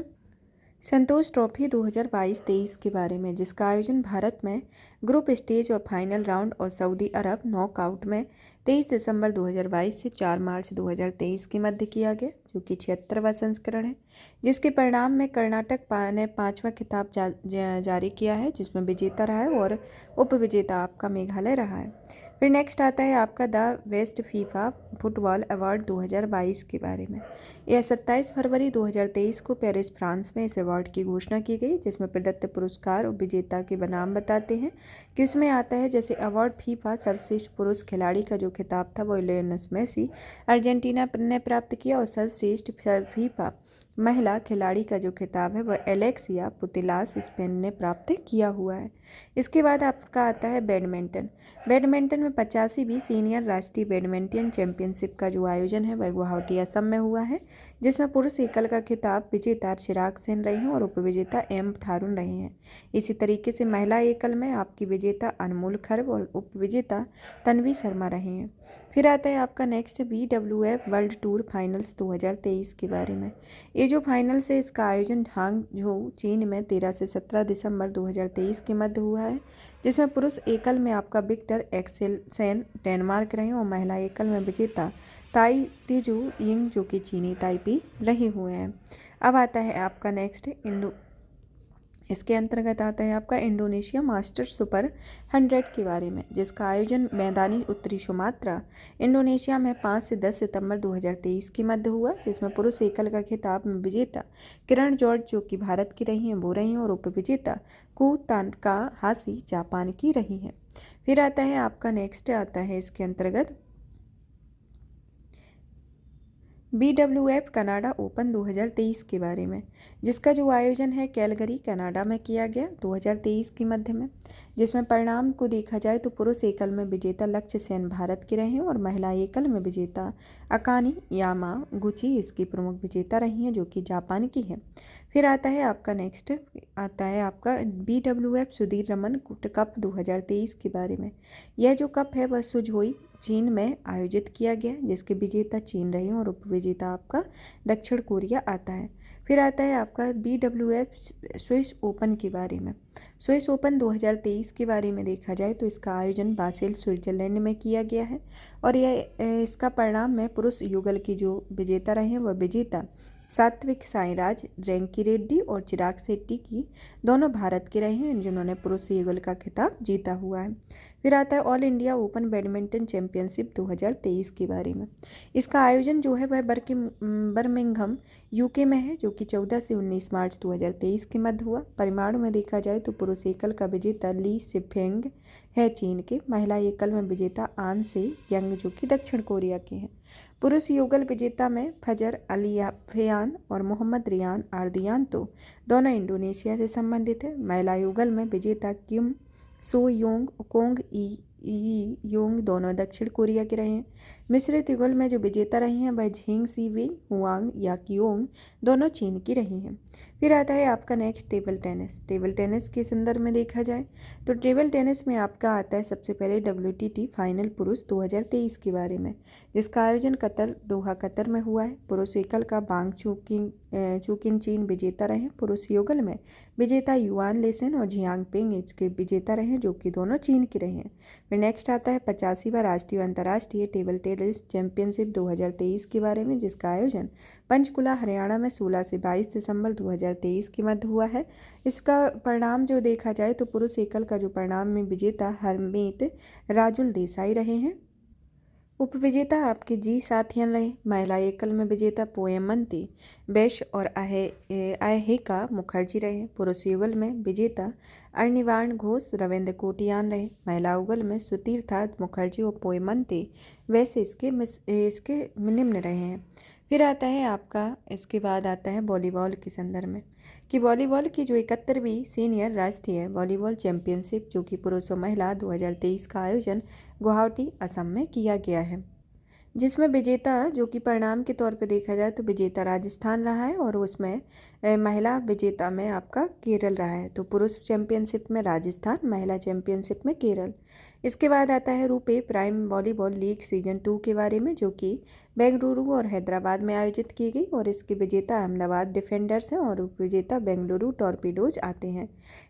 संतोष ट्रॉफी 2022-23 के बारे में, जिसका आयोजन भारत में ग्रुप स्टेज और फाइनल राउंड और सऊदी अरब नॉकआउट में 23 दिसंबर 2022 से 4 मार्च 2023 के मध्य किया गया, जो कि 76वां संस्करण है। जिसके परिणाम में कर्नाटक ने 5वां खिताब जारी किया है, जिसमें विजेता रहा है, और उपविजेता आपका मेघालय रहा है। फिर नेक्स्ट आता है आपका the best FIFA football award 2022 के बारे में। यह 27 फरवरी 2023 को पेरिस फ्रांस में इस अवार्ड की घोषणा की गई, जिसमें प्रदत्त पुरस्कार और विजेता के नाम बताते हैं कि उसमें आता है जैसे अवार्ड फीफा सर्वश्रेष्ठ पुरुष खिलाड़ी का जो खिताब था वो लियोनेल मेसी अर्जेंटीना ने प्राप्त किया, और सर्वश्रेष्ठ फीफा महिला खिलाड़ी का जो खिताब है वह एलेक्सिया पुतिलास स्पेन ने प्राप्त किया हुआ है। इसके बाद आपका आता है बैडमिंटन। बैडमिंटन में 85वीं सीनियर राष्ट्रीय बैडमिंटन चैंपियनशिप का जो आयोजन है वह गुवाहाटी असम में हुआ है, जिसमें पुरुष एकल का खिताब विजेता चिराग सेन रहे हैं और उपविजेता एम थारून रहे हैं। इसी तरीके से महिला एकल में आपकी विजेता अनमोल खर्ब और उपविजेता तन्वी शर्मा रहे हैं। फिर आता है आपका next BWF world tour finals 2023 के बारे में। ये जो फाइनल्स है इसका आयोजन हांगझोउ चीन में 13 से 17 दिसंबर 2023 के मध्य हुआ है, जिसमें पुरुष एकल में आपका विक्टर एक्सेलसेन डेनमार्क रहे और महिला एकल में विजेता ताई तिजू यिंग जो कि चीनी ताइपी रहे हुए हैं। अब आता है आपका नेक्स्ट इसके अंतर्गत आता है आपका इंडोनेशिया मास्टर्स सुपर 100 के बारे में, जिसका आयोजन मैदानी उत्तरी सुमात्रा इंडोनेशिया में 5 से 10 सितंबर 2023 के मध्य हुआ, जिसमें पुरुष एकल का खिताब में विजेता किरण जॉर्ज जो कि भारत की रही हैं वो रही हैं और उपविजेता कू तानकाहाशी जापान की रही हैं। फिर आता है आपका नेक्स्ट आता है इसके अंतर्गत BWF कनाडा ओपन 2023 के बारे में, जिसका जो आयोजन है कैलगरी कनाडा में किया गया 2023 के मध्य में, जिसमें परिणाम को देखा जाए तो पुरुष एकल में विजेता लक्ष्य सेन भारत के रहे हैं और महिला एकल में विजेता अकानी यामागुची इसकी प्रमुख विजेता रही हैं जो कि जापान की है। फिर आता है आपका नेक्स्ट आता है आपका BWF सुधीर रमन कप 2023 के बारे में। यह जो कप है वह सुझोई चीन में आयोजित किया गया, जिसके विजेता चीन रहे हैं और उपविजेता आपका दक्षिण कोरिया आता है। फिर आता है आपका BWF स्विस ओपन के बारे में। स्विस ओपन 2023 के बारे में देखा जाए तो इसका आयोजन बासेल स्विट्जरलैंड में किया गया है और यह इसका परिणाम में पुरुष युगल की जो विजेता रहे हैं वह विजेता सात्विक साईराज रेंकी रेड्डी और चिराग शेट्टी की दोनों भारत के रहे हैं, जिन्होंने पुरुष युगल का खिताब जीता हुआ है। फिर आता है all India open badminton championship 2023 के बारे में। इसका आयोजन जो है वह बर्मिंघम यूके में है, जो कि 14 से 19 मार्च 2023 के मध्य हुआ। परिमाण में देखा जाए तो पुरुष एकल का विजेता ली सिफेंग है चीन के, महिला एकल में विजेता आन से यंग जो कि दक्षिण कोरिया के हैं। पुरुष युगल विजेता में फजर अलियाफेयान और मोहम्मद रियान आर्दियान तो दोनों इंडोनेशिया से संबंधित है। महिला युगल में विजेता किम सो योंग कोंग ई योंग दोनों दक्षिण कोरिया के रहे हैं। मिश्रित युगल में जो विजेता रही हैं वह झिंग सी वे हुआंग या कियोंग दोनों चीन की रही हैं। फिर आता है आपका next table tennis. Table tennis के संदर्भ में देखा जाए तो टेबल टेनिस में आपका आता है सबसे पहले WTT फाइनल पुरुष 2023 के बारे में, जिसका आयोजन दोहा कतर में हुआ है। पुरुष एकल का बांग चूकिन चीन विजेता रहे। पुरुष युगल में विजेता युआन लेसन और जियांग पिंग इसके विजेता रहे जो कि दोनों चीन के रहे हैं। फिर नेक्स्ट आता है 85वां राष्ट्रीय अंतर्राष्ट्रीय टेबल टेनिस चैंपियनशिप 2023 के बारे में, जिसका आयोजन पंचकुला हरियाणा में 16 से 22 दिसंबर 2023 के मध्य हुआ है। इसका परिणाम जो देखा जाए तो पुरुष एकल का जो परिणाम में विजेता हरमीत राजुल देसाई रहे हैं। उपविजेता आपके जी साथियन रहे। महिला एकल में विजेता पोएमंती बेश और अहेका मुखर्जी रहे। पुरुष युगल में विजेता अर्निवाण घोष रविंद्र कोटियान रहे। महिला युगल में सुतीर्था मुखर्जी और पोएमंती वैसे इसके निम्न रहे हैं। फिर आता है आपका इसके बाद आता है वॉलीबॉल के संदर्भ में कि वॉलीबॉल की जो 71वीं सीनियर राष्ट्रीय वॉलीबॉल चैंपियनशिप जो कि पुरुष और महिला 2023 का आयोजन गुवाहाटी असम में किया गया है, जिसमें विजेता जो कि परिणाम के तौर पे देखा जाए तो विजेता राजस्थान रहा है और उसमें महिला विजेता में आपका केरल रहा है। तो पुरुष चैंपियनशिप में राजस्थान, महिला चैंपियनशिप में केरल। इसके बाद आता है RuPay prime volleyball league season 2 के बारे में, जो कि बेंगलुरु और हैदराबाद में आयोजित की गई और इसके विजेता अहमदाबाद डिफेंडर्स हैं और उपविजेता बेंगलुरु टॉर्पीडोज आते हैं।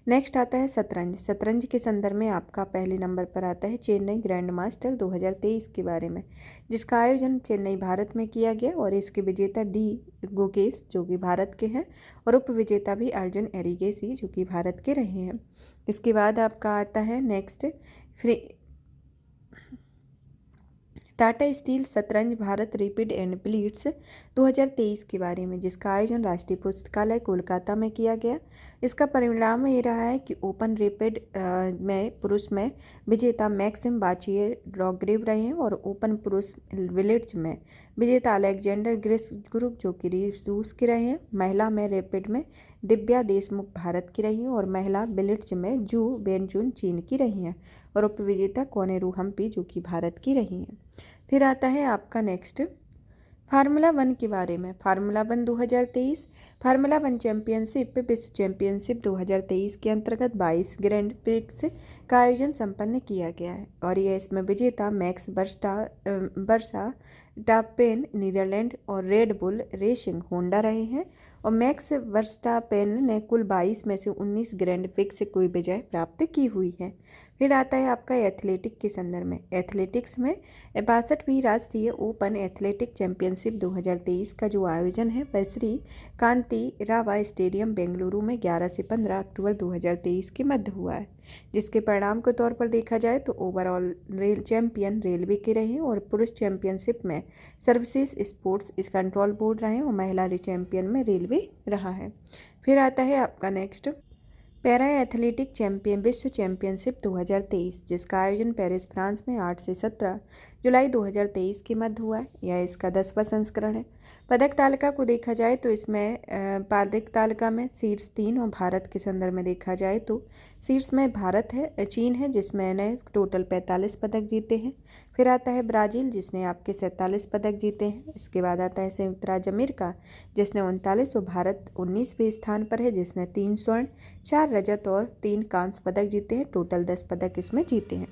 नेक्स्ट आता है शतरंज। शतरंज के संदर्भ में आपका पहले नंबर पर आता है चेन्नई ग्रैंड मास्टर 2023 के बारे में, जिसका आयोजन चेन्नई भारत में किया गया और इसके विजेता डी गोकेश जो कि भारत के हैं और उपविजेता भी अर्जुन एरिगेसी जो कि भारत के रहे हैं। इसके बाद आपका आता है नेक्स्ट टाटा स्टील शतरंज भारत रैपिड एंड ब्लिट्स 2023 के बारे में, जिसका आयोजन राष्ट्रीय पुस्तकालय कोलकाता में किया गया। इसका परिणाम ये रहा है कि ओपन रैपिड में पुरुष में विजेता मैक्सिम बाचियर रॉगरेव रहे हैं और ओपन पुरुष ब्लिट्ज में विजेता अलेक्जेंडर ग्रिस्गुरुक जो कि रूस के रहे हैं। महिला में रैपिड में दिव्या देशमुख भारत की रही हैं और महिला ब्लिट्ज में जू बेनचुन चीन की रही हैं और उपविजेता कोनेरू हम्पी जो कि भारत की रही हैं। फिर आता है आपका नेक्स्ट फार्मूला 1 के बारे में। फार्मूला 1 2023 फार्मूला 1 चैंपियनशिप विश्व चैंपियनशिप 2023 के अंतर्गत 22 ग्रैंड प्रिक्स का आयोजन संपन्न किया गया है और यह इसमें विजेता मैक्स वर्स्टापेन नीदरलैंड और रेड बुल रेसिंग होंडा रहे हैं और मैक्स वर्स्टापेन ने कुल 22 में से 19 ग्रैंड प्रिक्स कोई विजय प्राप्त की हुई है। फिर आता है आपका एथलेटिक के संदर्भ में। एथलेटिक्स में 62वीं राष्ट्रीय ओपन एथलेटिक चैंपियनशिप 2023 का जो आयोजन है वह श्री कांति रावा स्टेडियम बेंगलुरु में 11 से 15 अक्टूबर 2023 के मध्य हुआ है, जिसके परिणाम के तौर पर देखा जाए तो ओवरऑल रेल चैंपियन रेलवे के रहे और पुरुष चैंपियनशिप में सर्विसेज स्पोर्ट्स कंट्रोल बोर्ड रहे और महिला चैंपियन में रेलवे रहा है। फिर आता है आपका नेक्स्ट पैरा एथलेटिक चैंपियन विश्व चैंपियनशिप 2023, जिसका आयोजन पेरिस फ्रांस में 8 से 17 जुलाई 2023 के मध्य हुआ है। यह इसका 10वां संस्करण है। पदक तालिका को देखा जाए तो इसमें पदक तालिका में शीर्ष 3 और भारत के संदर्भ में देखा जाए तो शीर्ष में भारत है, चीन है जिसमें ने टोटल 45 पदक जीते हैं। फिर आता है ब्राज़ील जिसने आपके 47 पदक जीते हैं। इसके बाद आता है संयुक्त राज्य अमेरिका जिसने 39 और भारत 19वें स्थान पर है जिसने 3 स्वर्ण 4 रजत और 3 कांस्य पदक जीते हैं। टोटल 10 पदक इसमें जीते हैं।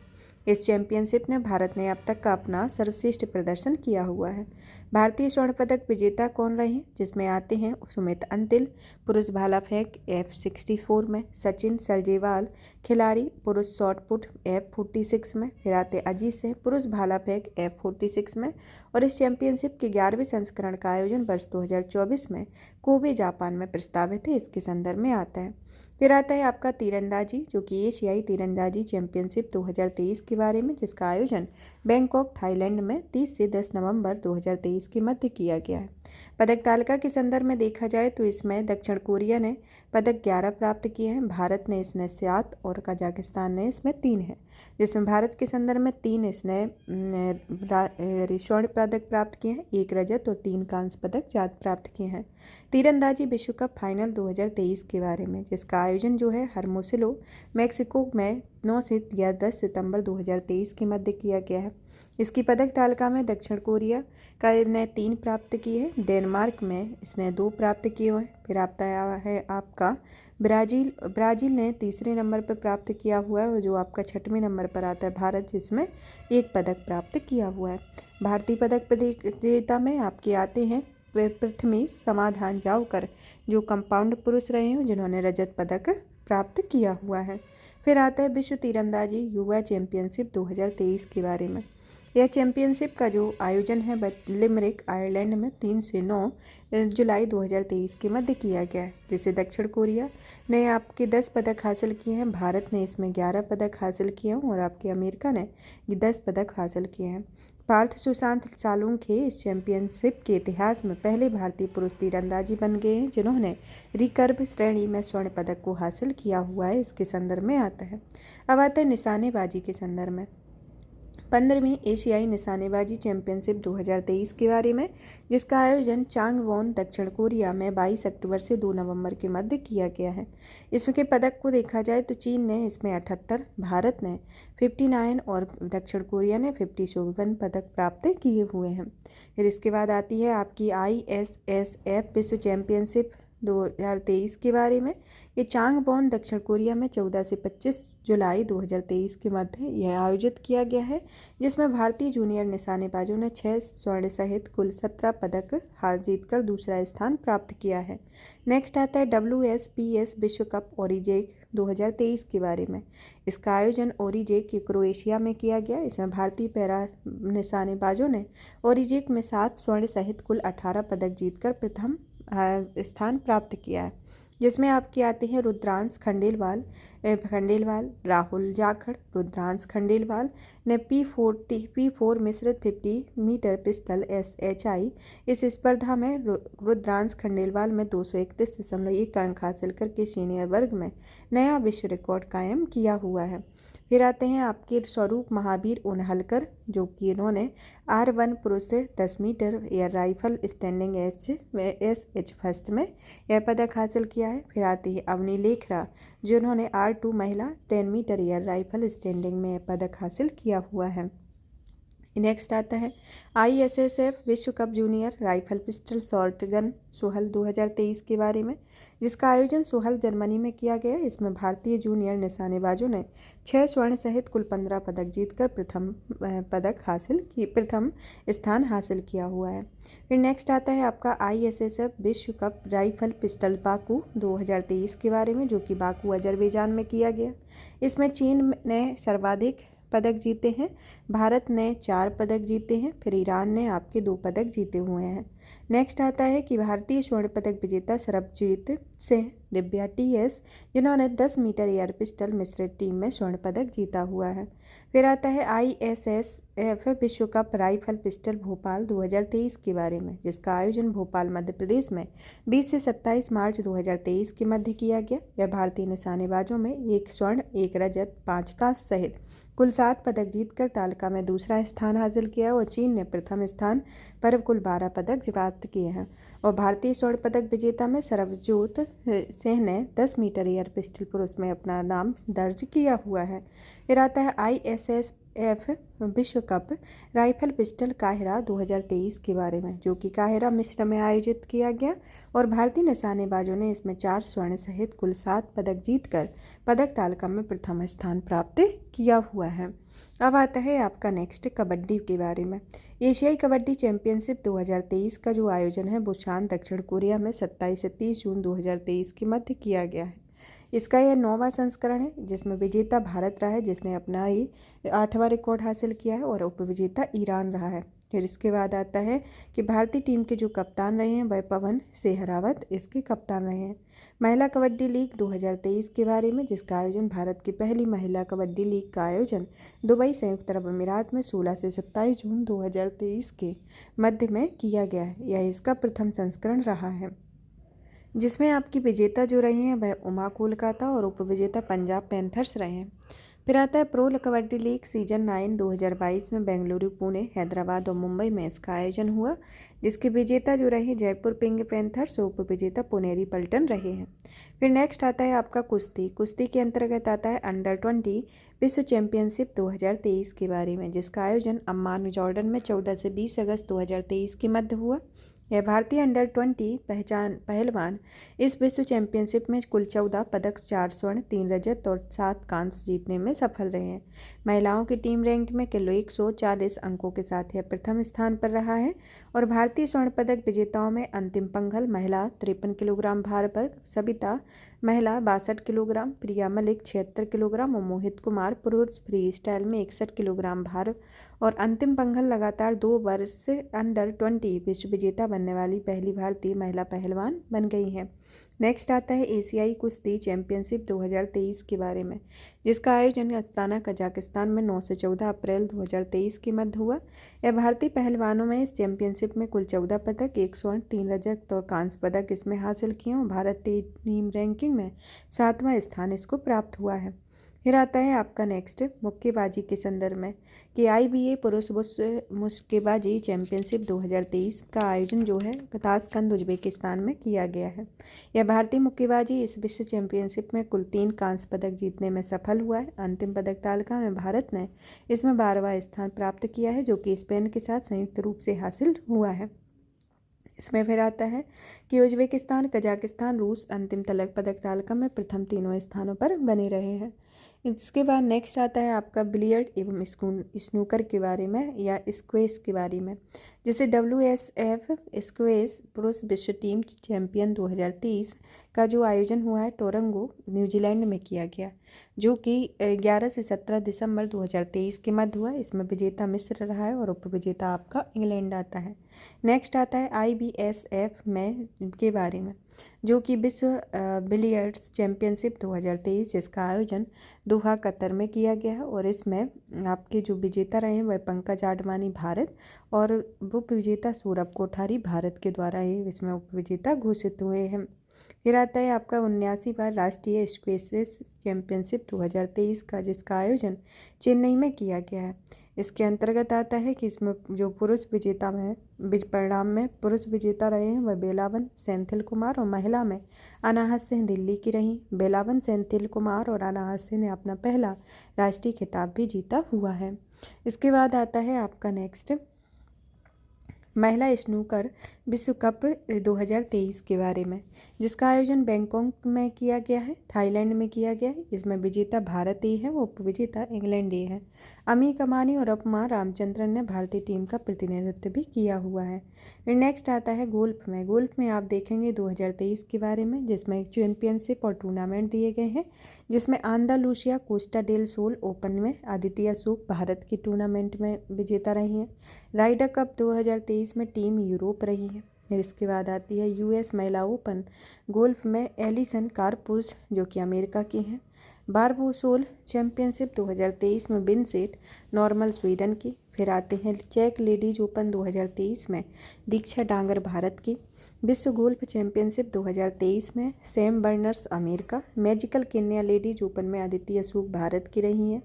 इस चैंपियनशिप में भारत ने अब तक का अपना सर्वश्रेष्ठ प्रदर्शन किया हुआ है। भारतीय स्वर्ण पदक विजेता कौन रहे हैं, जिसमें आते हैं सुमित अंतिल पुरुष भाला फेंक F64 में, सचिन सरजेवाल खिलाड़ी पुरुष शॉट पुट F46 में, फिर आते अजीत सिंह पुरुष भाला फेंक F46 में। और इस चैंपियनशिप के 11वें संस्करण का आयोजन वर्ष 2024 में कोबे जापान में प्रस्तावित है, इसके संदर्भ में आता है। फिर आता है आपका तीरंदाजी जो कि एशियाई तीरंदाजी चैंपियनशिप 2023 के बारे में, जिसका आयोजन बैंकॉक थाईलैंड में 30 से 10 नवंबर 2023 के मध्य किया गया है। पदक तालिका के संदर्भ में देखा जाए तो इसमें दक्षिण कोरिया ने पदक 11 प्राप्त किए हैं, भारत ने इसमें 7 और कजाकिस्तान ने इसमें 3 है, जिसमें भारत के संदर्भ में 3 इसने स्वर्ण पदक प्राप्त किए हैं, 1 रजत और 3 कांस्य पदक प्राप्त किए हैं। तीरंदाजी विश्व कप फाइनल 2023 के बारे में, जिसका आयोजन जो है हर्मोसिलो मैक्सिको में 9 से 10 सितंबर 2023 के मध्य किया गया है। इसकी पदक तालिका में दक्षिण कोरिया का ने 3 प्राप्त किए हैं, डेनमार्क में इसने 2 प्राप्त किए हुए हैं। फिर आता है आपका ब्राज़ील ने तीसरे नंबर पर प्राप्त किया हुआ है और जो आपका 6वें नंबर पर आता है भारत, जिसमें 1 पदक प्राप्त किया हुआ है। भारतीय पदक विजेता में आपके आते हैं प्रथमेश समाधान जावकर जो कंपाउंड पुरुष रहे हैं जिन्होंने रजत पदक प्राप्त किया हुआ है। फिर आता है विश्व तीरंदाजी युवा चैंपियनशिप 2023 के बारे में। यह चैंपियनशिप का जो आयोजन है लिमरिक आयरलैंड में 3 से 9 जुलाई 2023 के मध्य किया गया है, जिसे दक्षिण कोरिया ने आपके 10 पदक हासिल किए हैं, भारत ने इसमें 11 पदक हासिल किए हैं और आपके अमेरिका ने 10 पदक हासिल किए हैं। पार्थ सुशांत सालुंखे इस चैंपियनशिप के इतिहास में पहले भारतीय पुरुष तीरंदाजी बन गए हैं जिन्होंने रिकर्व श्रेणी में स्वर्ण पदक को हासिल किया हुआ है, इसके संदर्भ में आता है। अब आता है निशानेबाजी के संदर्भ में। 15वीं एशियाई निशानेबाजी चैंपियनशिप 2023 के बारे में, जिसका आयोजन चांगवोन दक्षिण कोरिया में 22 अक्टूबर से 2 नवंबर के मध्य किया गया है। इसके पदक को देखा जाए तो चीन ने इसमें 78, भारत ने 59 और दक्षिण कोरिया ने 57 पदक प्राप्त किए हुए हैं। फिर इसके बाद आती है आपकी ISSF विश्व चैंपियनशिप 2023 के बारे में। ये चांगवोन दक्षिण कोरिया में 14 से 25 जुलाई 2023 के मध्य यह आयोजित किया गया है, जिसमें भारतीय जूनियर निशानेबाजों ने 6 स्वर्ण सहित कुल 17 पदक हार जीतकर दूसरा स्थान प्राप्त किया है। नेक्स्ट आता है WSPS विश्व कप ओरिजेक 2023 के बारे में। इसका आयोजन ओरिजेक के क्रोएशिया में किया गया। इसमें भारतीय पैरा निशानेबाजों ने ओरिजेक में 7 स्वर्ण सहित कुल 18 पदक जीतकर प्रथम स्थान प्राप्त किया है, जिसमें आपकी आती हैं रुद्रांश खंडेलवाल, राहुल जाखड़। रुद्रांश खंडेलवाल ने P4 मिश्रित 50 मीटर पिस्टल SHI इस स्पर्धा में रुद्रांश खंडेलवाल में 231.1 अंक हासिल करके सीनियर वर्ग में नया विश्व रिकॉर्ड कायम किया हुआ है। फिर आते हैं आपके स्वरूप महावीर उनहलकर, जो कि इन्होंने R1 पुरुष 10 metre air rifle standing SH first में यह पदक हासिल किया है। फिर आती है अवनी लेखरा, जिन्होंने R2 महिला 10 मीटर एयर राइफल स्टैंडिंग में यह पदक हासिल किया हुआ है। नेक्स्ट आता है ISSF विश्व cup junior rifle pistol short gun Sohal 2023 के बारे में, जिसका आयोजन सोहल जर्मनी में किया गया। इसमें भारतीय जूनियर निशानेबाजों ने 6 स्वर्ण सहित कुल 15 पदक जीतकर प्रथम स्थान हासिल किया हुआ है। फिर नेक्स्ट आता है आपका ISSF विश्व कप राइफल पिस्टल बाकू 2023 के बारे में, जो कि बाकू अजरबैजान में किया गया। इसमें चीन ने सर्वाधिक पदक जीते हैं, भारत ने 4 पदक जीते हैं, फिर ईरान ने आपके 2 पदक जीते हुए हैं। नेक्स्ट आता है कि भारतीय स्वर्ण पदक विजेता सरबजीत सिंह दिव्या TS, जिन्होंने 10 मीटर एयर पिस्टल मिश्रित टीम में स्वर्ण पदक जीता हुआ है। फिर आता है ISSF विश्व कप राइफल पिस्टल भोपाल 2023 के बारे में, जिसका आयोजन भोपाल मध्य प्रदेश में 20 से 27 मार्च 2023 के मध्य किया गया। यह भारतीय निशानेबाजों में 1 स्वर्ण 1 रजत 5 कांस्य सहित कुल 7 पदक जीतकर तालिका में दूसरा स्थान हासिल किया और चीन ने प्रथम स्थान पर कुल 12 पदक प्राप्त किए हैं। और भारतीय स्वर्ण पदक विजेता में सरबजोत सिंह ने 10 मीटर एयर पिस्टल पुरुष में अपना नाम दर्ज किया हुआ है। फिर आता है ISSF विश्व कप राइफल पिस्टल काहिरा 2023 के बारे में, जो कि काहिरा मिस्र में आयोजित किया गया और भारतीय निशानेबाजों ने इसमें 4 स्वर्ण सहित कुल 7 पदक जीतकर पदक तालिका में प्रथम स्थान प्राप्त किया हुआ है। अब आता है आपका नेक्स्ट कबड्डी के बारे में। एशियाई कबड्डी चैंपियनशिप 2023 का जो आयोजन है बुसान दक्षिण कोरिया में 27 से 30 जून 2023 के मध्य किया गया है। इसका यह 9वां संस्करण है, जिसमें विजेता भारत रहा है, जिसने अपना ही 8वां रिकॉर्ड हासिल किया है, और उपविजेता ईरान रहा है। फिर इसके बाद आता है कि भारतीय टीम के जो कप्तान रहे हैं वह पवन सेहरावत इसके कप्तान रहे हैं। महिला कबड्डी लीग 2023 के बारे में, जिसका आयोजन भारत की पहली महिला कबड्डी लीग का आयोजन दुबई संयुक्त अरब अमीरात में 16 से 27 जून 2023 के मध्य में किया गया है। यह इसका प्रथम संस्करण रहा है, जिसमें आपकी विजेता जो रही हैं वह उमा कोलकाता और उपविजेता पंजाब पैंथर्स रहे हैं। फिर आता है प्रो कबड्डी लीग सीजन 9 2022 में बेंगलुरु, पुणे, हैदराबाद और मुंबई में इसका आयोजन हुआ, जिसके विजेता जो रहे जयपुर पिंक पैंथर्स और उपविजेता पुनेरी पल्टन रहे हैं। फिर नेक्स्ट आता है आपका कुश्ती के अंतर्गत आता है अंडर 20 विश्व चैंपियनशिप 2023 के बारे में, जिसका आयोजन अम्मान जॉर्डन में 14 से 20 अगस्त 2023 के मध्य हुआ। यह भारतीय अंडर 20 पहलवान इस विश्व चैंपियनशिप में कुल 14 पदक, 4 स्वर्ण, 3 रजत और 7 कांस्य जीतने में सफल रहे हैं। महिलाओं की टीम रैंक में किलो 140 अंकों के साथ यह प्रथम स्थान पर रहा है। और भारतीय स्वर्ण पदक विजेताओं में अंतिम पंघल महिला 53 किलोग्राम भार पर, सबिता महिला 62 किलोग्राम, प्रिया मलिक 76 किलोग्राम और मोहित कुमार पुरुष फ्री स्टाइल में 61 किलोग्राम भार और अंतिम पंघल लगातार 2 वर्ष अंडर 20 विश्व विजेता बनने वाली पहली भारतीय महिला पहलवान बन गई हैं। नेक्स्ट आता है एशियाई कुश्ती चैंपियनशिप 2023 के बारे में, जिसका आयोजन अस्ताना कजाकिस्तान में 9 से 14 अप्रैल 2023 के मध्य हुआ। यह भारतीय पहलवानों में इस चैंपियनशिप में कुल 14 पदक, 1 स्वर्ण, 3 रजत और कांस्य पदक इसमें हासिल किए और भारतीय टीम रैंकिंग में 7वां स्थान इसको प्राप्त हुआ है। फिर आता है आपका नेक्स्ट मुक्केबाजी के संदर्भ में कि IBA पुरुष मुक्केबाजी चैंपियनशिप 2023 का आयोजन जो है ताशकंद उज्बेकिस्तान में किया गया है। यह भारतीय मुक्केबाजी इस विश्व चैंपियनशिप में कुल 3 कांस्य पदक जीतने में सफल हुआ है। अंतिम पदक तालिका में भारत ने इसमें 12वां स्थान प्राप्त किया है, जो कि स्पेन के साथ संयुक्त रूप से हासिल हुआ है। इसमें फिर आता है कि उज्बेकिस्तान, कजाकिस्तान, रूस अंतिम पदक तालिका में प्रथम तीनों स्थानों पर बने रहे हैं। इसके बाद नेक्स्ट आता है आपका बिलियर्ड एवं स्नूकर के बारे में या स्क्वैश के बारे में, जिसे WSF स्क्वैश पुरुष विश्व टीम चैंपियन 2023 का जो आयोजन हुआ है टोरंगो न्यूजीलैंड में किया गया। जो कि 11 से 17 दिसंबर 2023 के मध्य हुआ। इसमें विजेता मिस्र रहा है और उपविजेता आपका इंग्लैंड आता है। नेक्स्ट आता है IBSF में के बारे में, जो कि विश्व बिलियर्ड्स चैंपियनशिप 2023, जिसका आयोजन दोहा कतर में किया गया है। और इसमें आपके जो विजेता रहे हैं वह पंकज आडवाणी भारत और उप विजेता सौरभ कोठारी भारत के द्वारा ये इसमें उप विजेता घोषित हुए हैं। फिर आता है आपका 79वीं बार राष्ट्रीय स्क्वैश चैंपियनशिप 2023 का, जिसका आयोजन चेन्नई में किया गया है। इसके अंतर्गत आता है कि इसमें जो पुरुष विजेता में परिणाम में पुरुष विजेता रहे हैं वह बेलावन सेंथिल कुमार और महिला में अनाहत सिंह दिल्ली की रहीं। बेलावन सेंथिल कुमार और अनाहत सिंह ने अपना पहला राष्ट्रीय खिताब भी जीता हुआ है। इसके बाद आता है आपका नेक्स्ट महिला स्नूकर विश्व कप 2023 के बारे में, जिसका आयोजन बैंकॉक में किया गया है, थाईलैंड में किया गया है। इसमें विजेता भारत ही है, वो उपविजेता इंग्लैंड ही है। अमी कमानी और अपमा रामचंद्रन ने भारतीय टीम का प्रतिनिधित्व भी किया हुआ है। फिर नेक्स्ट आता है गोल्फ में। गोल्फ में आप देखेंगे 2023 के बारे में, जिसमें एक चैंपियनशिप और टूर्नामेंट दिए गए हैं, जिसमें Andalucia Costa Del Sol Open में आदित्य अशोक भारत की टूर्नामेंट में विजेता रही हैं। राइडर कप 2023 में टीम यूरोप रही है। फिर इसके बाद आती है US महिला ओपन गोल्फ में एलिसन कारपुस, जो कि अमेरिका की हैं। बारबोसोल चैंपियनशिप 2023 में विंसेंट नॉर्मल स्वीडन की। फिर आते हैं चेक लेडीज ओपन 2023 में दीक्षा डांगर भारत की। विश्व गोल्फ चैंपियनशिप 2023 में Sam Burns America. Magical Kenya Ladies Open में आदित्य अशोक भारत की रही हैं।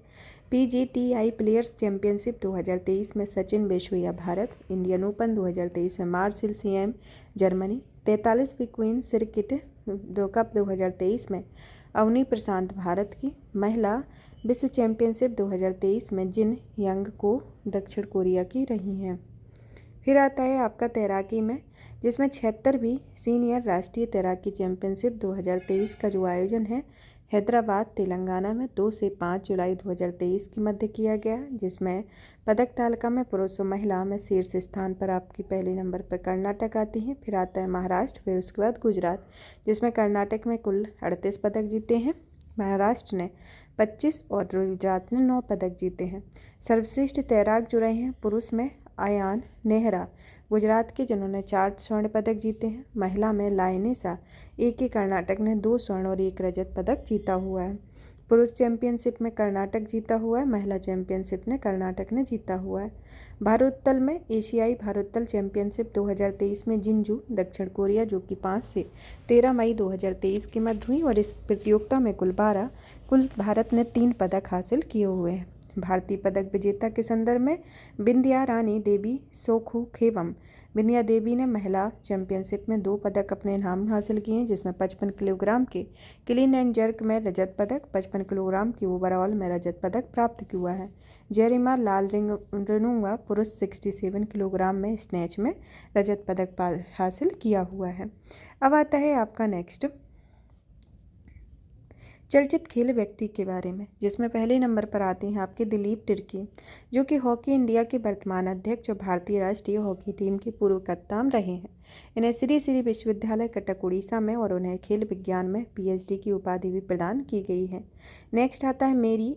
PGTI प्लेयर्स चैंपियनशिप 2023 में सचिन बेशोया भारत। इंडियन ओपन 2023 में मार्सिल CM जर्मनी। 43वीं क्वीन सर्किट कप 2023 में अवनी प्रशांत भारत की। महिला विश्व चैंपियनशिप 2023 में जिन यंग को दक्षिण कोरिया की रही हैं। फिर आता है आपका तैराकी में, जिसमें 76वीं सीनियर राष्ट्रीय तैराकी चैंपियनशिप 2023 का जो आयोजन है हैदराबाद तेलंगाना में 2 से 5 जुलाई 2023 के मध्य किया गया, जिसमें पदक तालिका में पुरुष और महिला में शीर्ष स्थान पर आपकी पहले नंबर पर कर्नाटक आती हैं। फिर आता है महाराष्ट्र, फिर उसके बाद गुजरात, जिसमें कर्नाटक में कुल 38 पदक जीते हैं, महाराष्ट्र ने 25 और गुजरात ने 9 पदक जीते हैं। सर्वश्रेष्ठ तैराक जो रहे हैं पुरुष में अयान नेहरा गुजरात के, जिन्होंने 4 स्वर्ण पदक जीते हैं। महिला में लायनेसा एक ही कर्नाटक ने 2 स्वर्ण और 1 रजत पदक जीता हुआ है। पुरुष चैंपियनशिप में कर्नाटक जीता हुआ है, महिला चैंपियनशिप में कर्नाटक ने जीता हुआ है। भारोत्तोलन में एशियाई भारोत्तोलन चैंपियनशिप 2023 में जिंजू दक्षिण कोरिया, जो कि 5 से 13 मई 2023 के मध्य हुई। और इस प्रतियोगिता में कुल भारत ने 3 पदक हासिल किए हुए हैं। भारतीय पदक विजेता के संदर्भ में बिंदिया रानी देवी सोखू खेवम बिंदिया देवी ने महिला चैंपियनशिप में 2 पदक अपने नाम हासिल किए हैं, जिसमें 55 किलोग्राम के क्लीन एंड जर्क में रजत पदक, 55 किलोग्राम की ओवरऑल में रजत पदक प्राप्त हुआ है। जेरिमा लाल रेनुंगा पुरुष 67 किलोग्राम में स्नैच में रजत पदक हासिल किया हुआ है। अब आता है आपका नेक्स्ट चर्चित खेल व्यक्ति के बारे में, जिसमें पहले नंबर पर आते हैं आपके दिलीप तिर्की, जो कि हॉकी इंडिया के वर्तमान अध्यक्ष और भारतीय राष्ट्रीय हॉकी टीम के पूर्व कप्तान रहे हैं। इन्हें श्री श्री विश्वविद्यालय कटक उड़ीसा में और उन्हें खेल विज्ञान में PhD की उपाधि भी प्रदान की गई है। नेक्स्ट आता है मेरी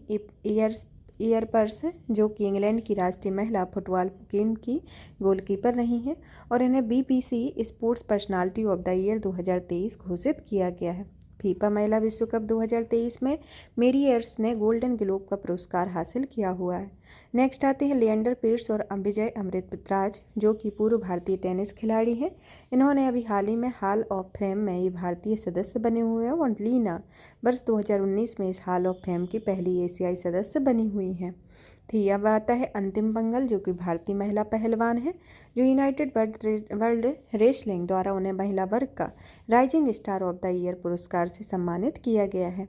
ईयरपर्स, जो कि इंग्लैंड की राष्ट्रीय महिला फुटबॉल टीम की गोलकीपर रही हैं और इन्हें BBC sports personality of the year 2023 घोषित किया गया है। फीफा महिला विश्व कप 2023 में मेरी एयर्स ने गोल्डन ग्लोब का पुरस्कार हासिल किया हुआ है। नेक्स्ट आते हैं लिएंडर पेस और विजय अमृतराज, जो कि पूर्व भारतीय टेनिस खिलाड़ी हैं। इन्होंने अभी हाल ही में हॉल ऑफ फेम में ये भारतीय सदस्य बने हुए हैं और लीना वर्ष 2019 में इस हॉल ऑफ फेम की पहली एशियाई सदस्य बनी हुई हैं। थी अब आता है अंतिम पंगल, जो कि भारतीय महिला पहलवान है, जो यूनाइटेड वर्ल्ड रेसलिंग द्वारा उन्हें महिला वर्ग का rising star of the year पुरस्कार से सम्मानित किया गया है।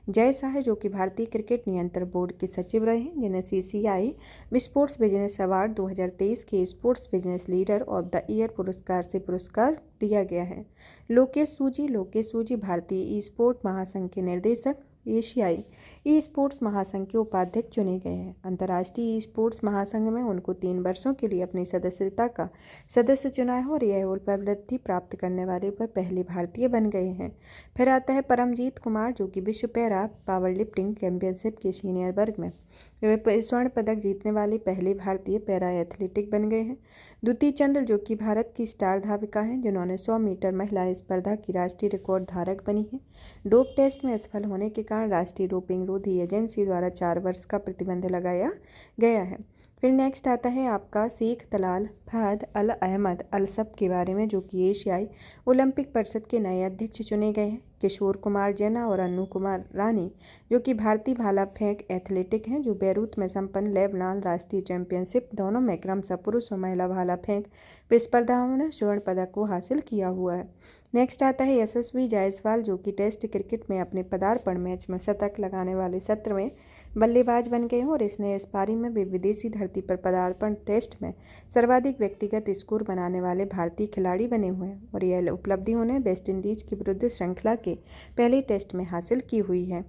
जय शाह, जो कि भारतीय क्रिकेट नियंत्रण बोर्ड के सचिव रहे हैं, जिन्हें CCI स्पोर्ट्स बिजनेस अवार्ड 2023 के sports business leader of the year पुरस्कार से पुरस्कार दिया गया है। लोकेश सूजी भारतीय ई स्पोर्ट महासंघ के निर्देशक, एशियाई ई स्पोर्ट्स महासंघ के उपाध्यक्ष चुने गए हैं। अंतर्राष्ट्रीय ई स्पोर्ट्स महासंघ में उनको 3 वर्षों के लिए अपनी सदस्यता का सदस्य चुना है और यह उपलब्धि प्राप्त करने वाले वह पहले भारतीय बन गए हैं। फिर आता है परमजीत कुमार, जो कि विश्व पैरा पावर लिफ्टिंग चैंपियनशिप के सीनियर वर्ग में वे स्वर्ण पदक जीतने वाले पहले भारतीय पैरा एथलेटिक बन गए हैं। द्युति चंद्र, जो कि भारत की स्टार धाविका हैं, जिन्होंने 100 मीटर महिला स्पर्धा की राष्ट्रीय रिकॉर्ड धारक बनी है। डोप टेस्ट में असफल होने के कारण राष्ट्रीय डोपिंग रोधी एजेंसी द्वारा 4 वर्ष का प्रतिबंध लगाया गया है। फिर नेक्स्ट आता है आपका शेख तलाल फहद अल अहमद अल सब के बारे में, जो कि एशियाई ओलंपिक परिषद के नए अध्यक्ष चुने गए हैं। किशोर कुमार जेना और अनु कुमार रानी, जो कि भारतीय भाला फेंक एथलेटिक हैं, जो बैरूत में संपन्न लेबनान राष्ट्रीय चैंपियनशिप दोनों में क्रमशः पुरुष और महिला भाला फेंक स्पर्धाओं में स्वर्ण पदक को हासिल किया हुआ है। नेक्स्ट आता है यशस्वी जायसवाल, जो कि टेस्ट क्रिकेट में अपने पदार्पण मैच में शतक लगाने वाले सत्र में बल्लेबाज बन गए हैं और इसने इस पारी में भी विदेशी धरती पर पदार्पण टेस्ट में सर्वाधिक व्यक्तिगत स्कोर बनाने वाले भारतीय खिलाड़ी बने हुए हैं और यह उपलब्धि उन्हें वेस्टइंडीज के विरुद्ध श्रृंखला के पहले टेस्ट में हासिल की हुई है।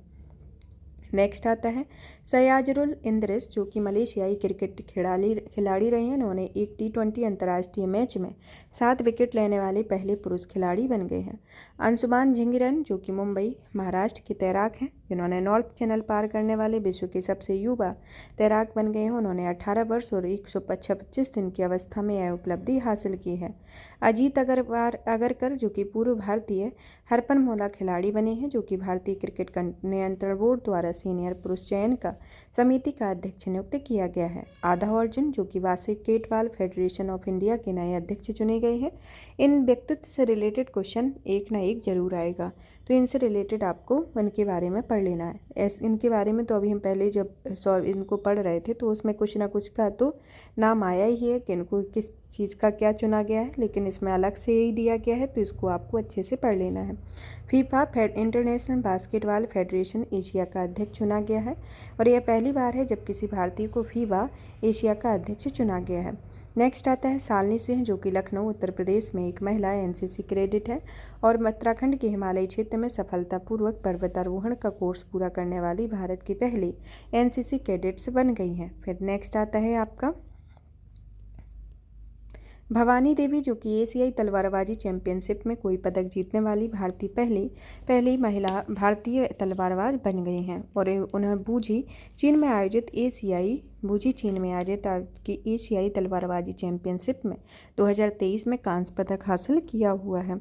नेक्स्ट आता है सयाजुल इंद्रिस, जो कि मलेशियाई क्रिकेट खिलाड़ी रहे हैं। उन्होंने एक T20 अंतर्राष्ट्रीय मैच में 7 विकेट लेने वाले पहले पुरुष खिलाड़ी बन गए हैं। अंशुमान झिंगरन, जो कि मुंबई महाराष्ट्र के तैराक हैं, जिन्होंने नॉर्थ चैनल पार करने वाले विश्व के सबसे युवा तैराक बन गए हैं। उन्होंने 18 वर्ष और 125 दिन की अवस्था में यह उपलब्धि हासिल की है। अजीत अगरकर, जो कि पूर्व भारतीय हरफनमौला खिलाड़ी बने हैं, जो कि भारतीय क्रिकेट नियंत्रण बोर्ड द्वारा सीनियर पुरुष चयन का समिति का अध्यक्ष नियुक्त किया गया है। आधा अर्जुन, जो कि बास्केटबॉल फेडरेशन ऑफ इंडिया के नए अध्यक्ष चुने गए हैं। इन व्यक्तित्व से रिलेटेड क्वेश्चन एक ना एक जरूर आएगा, तो इनसे रिलेटेड आपको इनके बारे में पढ़ लेना है। इनके बारे में तो अभी हम पहले जब इनको पढ़ रहे थे तो उसमें कुछ ना कुछ का तो नाम आया ही है कि इनको किस चीज़ का क्या चुना गया है, लेकिन इसमें अलग से ही दिया गया है, तो इसको आपको अच्छे से पढ़ लेना है। FIFA international basketball federation Asia का अध्यक्ष चुना गया है और यह पहली बार है जब किसी भारतीय को फीफा एशिया का अध्यक्ष चुना गया है। नेक्स्ट आता है शालिनी सिंह, जो कि लखनऊ उत्तर प्रदेश में एक महिला एनसीसी कैडेट है और उत्तराखंड के हिमालयी क्षेत्र में सफलतापूर्वक पर्वतारोहण का कोर्स पूरा करने वाली भारत की पहली एनसीसी कैडेट्स बन गई हैं। फिर नेक्स्ट आता है आपका भवानी देवी, जो कि एशियाई तलवारबाजी चैंपियनशिप में कोई पदक जीतने वाली पहली महिला भारतीय तलवारबाज बन गई हैं और उन्हें बूझी चीन में आयोजित एशियाई तलवारबाजी चैंपियनशिप में 2023 में कांस्य पदक हासिल किया हुआ है।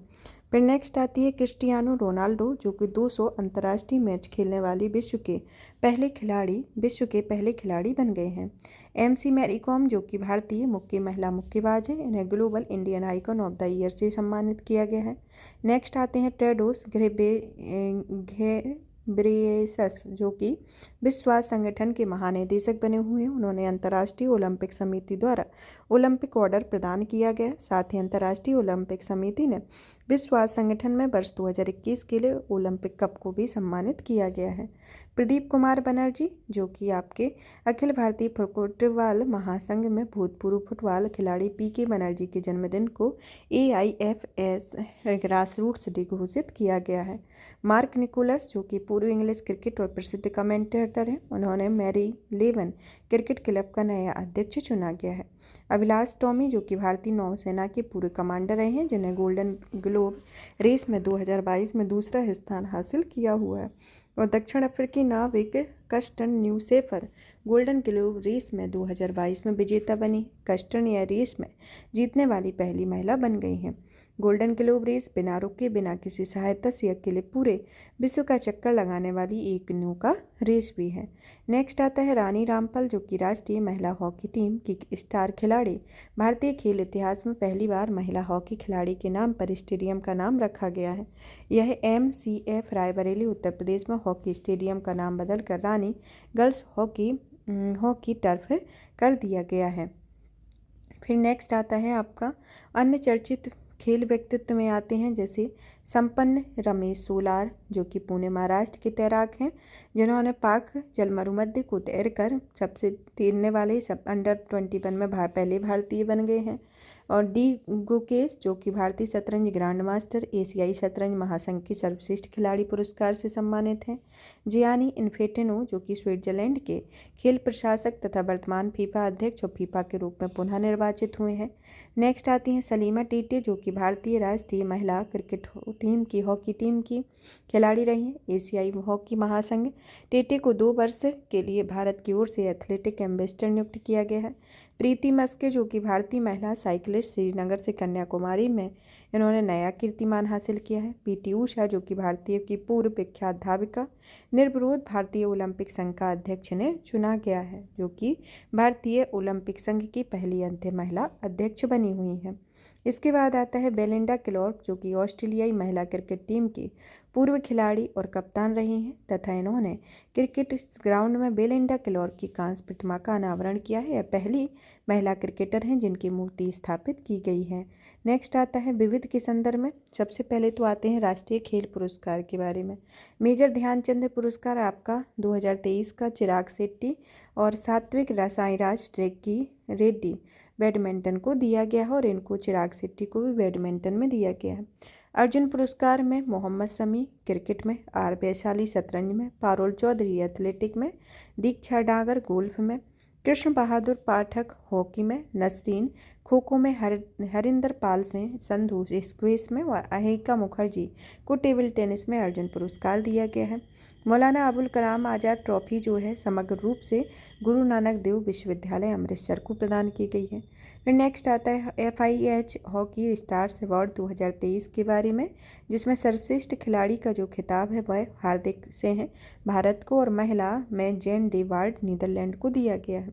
फिर नेक्स्ट आती है क्रिस्टियानो रोनाल्डो, जो कि 200 अंतर्राष्ट्रीय मैच खेलने वाली विश्व के पहले खिलाड़ी बन गए हैं। MC मैरी कॉम, जो कि भारतीय महिला मुक्केबाज हैं, इन्हें global Indian icon of the year से सम्मानित किया गया है। नेक्स्ट आते हैं टेड्रोस घेब्रेयेसस, जो कि विश्व स्वास्थ्य संगठन के महानिदेशक बने हुए हैं। उन्होंने अंतर्राष्ट्रीय ओलंपिक समिति द्वारा ओलंपिक ऑर्डर प्रदान किया गया। साथ ही अंतर्राष्ट्रीय ओलंपिक समिति ने विश्व स्वास्थ्य संगठन में वर्ष 2021 के लिए ओलंपिक कप को भी सम्मानित किया गया है। प्रदीप कुमार बनर्जी, जो कि आपके अखिल भारतीय फुटबॉल महासंघ में भूतपूर्व फुटबॉल खिलाड़ी PK बनर्जी के जन्मदिन को AIFS ग्रासरूट्स डे घोषित किया गया है। मार्क निकोलस, जो कि पूर्व इंग्लिश क्रिकेट और प्रसिद्ध कमेंटेटर हैं, उन्होंने मैरी लेवन क्रिकेट क्लब का नया अध्यक्ष चुना गया है। अभिलाष टॉमी, जो कि भारतीय नौसेना के पूर्व कमांडर रहे हैं, जिन्हें गोल्डन ग्लोब रेस में 2022 में दूसरा स्थान हासिल किया हुआ है और दक्षिण अफ्रीकी नाविक कस्टन न्यूसेफर गोल्डन ग्लोब रेस में 2022 में विजेता बनी। कस्टन यह रेस में जीतने वाली पहली महिला बन गई हैं। गोल्डन ग्लोब रेस बिना रुके, बिना किसी सहायता से अकेले पूरे विश्व का चक्कर लगाने वाली एक नौका रेस भी है। नेक्स्ट आता है रानी रामपाल, जो कि राष्ट्रीय महिला हॉकी टीम की स्टार खिलाड़ी। भारतीय खेल इतिहास में पहली बार महिला हॉकी खिलाड़ी के नाम पर स्टेडियम का नाम रखा गया है। यह MCF रायबरेली उत्तर प्रदेश में हॉकी स्टेडियम का नाम बदलकर रानी गर्ल्स हॉकी टर्फ कर दिया गया है। फिर नेक्स्ट आता है आपका अन्य चर्चित खेल व्यक्तित्व में आते हैं, जैसे संपन्न रमेश सोलार, जो कि पुणे महाराष्ट्र के तैराक हैं, जिन्होंने पाक जलमरुमध्य को तैर कर सबसे तैरने वाले अंडर 21 में पहले भारतीय बन गए हैं। और डी गुकेश जो कि भारतीय शतरंज ग्रैंड मास्टर एशियाई शतरंज महासंघ की सर्वश्रेष्ठ खिलाड़ी पुरस्कार से सम्मानित हैं। जियानी इन्फेंटिनो जो कि स्विट्जरलैंड के खेल प्रशासक तथा वर्तमान फीफा अध्यक्ष और फीफा के रूप में पुनः निर्वाचित हुए हैं। नेक्स्ट आती हैं सलीमा टेटे जो कि भारतीय राष्ट्रीय महिला क्रिकेट टीम की हॉकी टीम की खिलाड़ी रही हैं। एशियाई हॉकी महासंघ टेटे को 2 वर्ष के लिए भारत की ओर से एथलेटिक एम्बेसडर नियुक्त किया गया है। प्रीति मस्के जो कि भारतीय महिला साइकिलिस्ट श्रीनगर से कन्याकुमारी में इन्होंने नया कीर्तिमान हासिल किया है। पीटी उषा जो कि भारतीय की पूर्व विख्यात धाविका निर्विरोध भारतीय ओलंपिक संघ का अध्यक्ष ने चुना गया है, जो कि भारतीय ओलंपिक संघ की पहली अंत्य महिला अध्यक्ष बनी हुई हैं। इसके बाद आता है बेलिंडा क्लार्क जो कि ऑस्ट्रेलियाई महिला क्रिकेट टीम की पूर्व खिलाड़ी और कप्तान रही हैं तथा इन्होंने क्रिकेट ग्राउंड में बेलिंडा क्लार्क की कांस्य प्रतिमा का अनावरण किया है। यह पहली महिला क्रिकेटर हैं जिनकी मूर्ति स्थापित की गई है। नेक्स्ट आता है विविध के संदर्भ में। सबसे पहले तो आते हैं राष्ट्रीय खेल पुरस्कार के बारे में। मेजर ध्यानचंद पुरस्कार आपका 2023 का चिराग शेट्टी और सात्विक साईराज रेड्डी बैडमिंटन को दिया गया है और इनको चिराग शेट्टी को भी बैडमिंटन में दिया गया है। अर्जुन पुरस्कार में मोहम्मद शमी क्रिकेट में, आर वैशाली शतरंज में, पारुल चौधरी एथलेटिक में, दीक्षा डागर गोल्फ में, कृष्ण बहादुर पाठक हॉकी में, नसरीन खो खो में, हरिंदर पाल सिंह संधू स्क्वैश में व अहिका मुखर्जी को टेबल टेनिस में अर्जुन पुरस्कार दिया गया है। मौलाना अबुल कलाम आज़ाद ट्रॉफी जो है समग्र रूप से गुरु नानक देव विश्वविद्यालय अमृतसर को प्रदान की गई है। फिर नेक्स्ट आता है FIH हॉकी स्टार्स अवार्ड 2023 के बारे में, जिसमें सर्वश्रेष्ठ खिलाड़ी का जो खिताब है वह हार्दिक से हैं भारत को और महिला में जेन डे वार्ड नीदरलैंड को दिया गया है।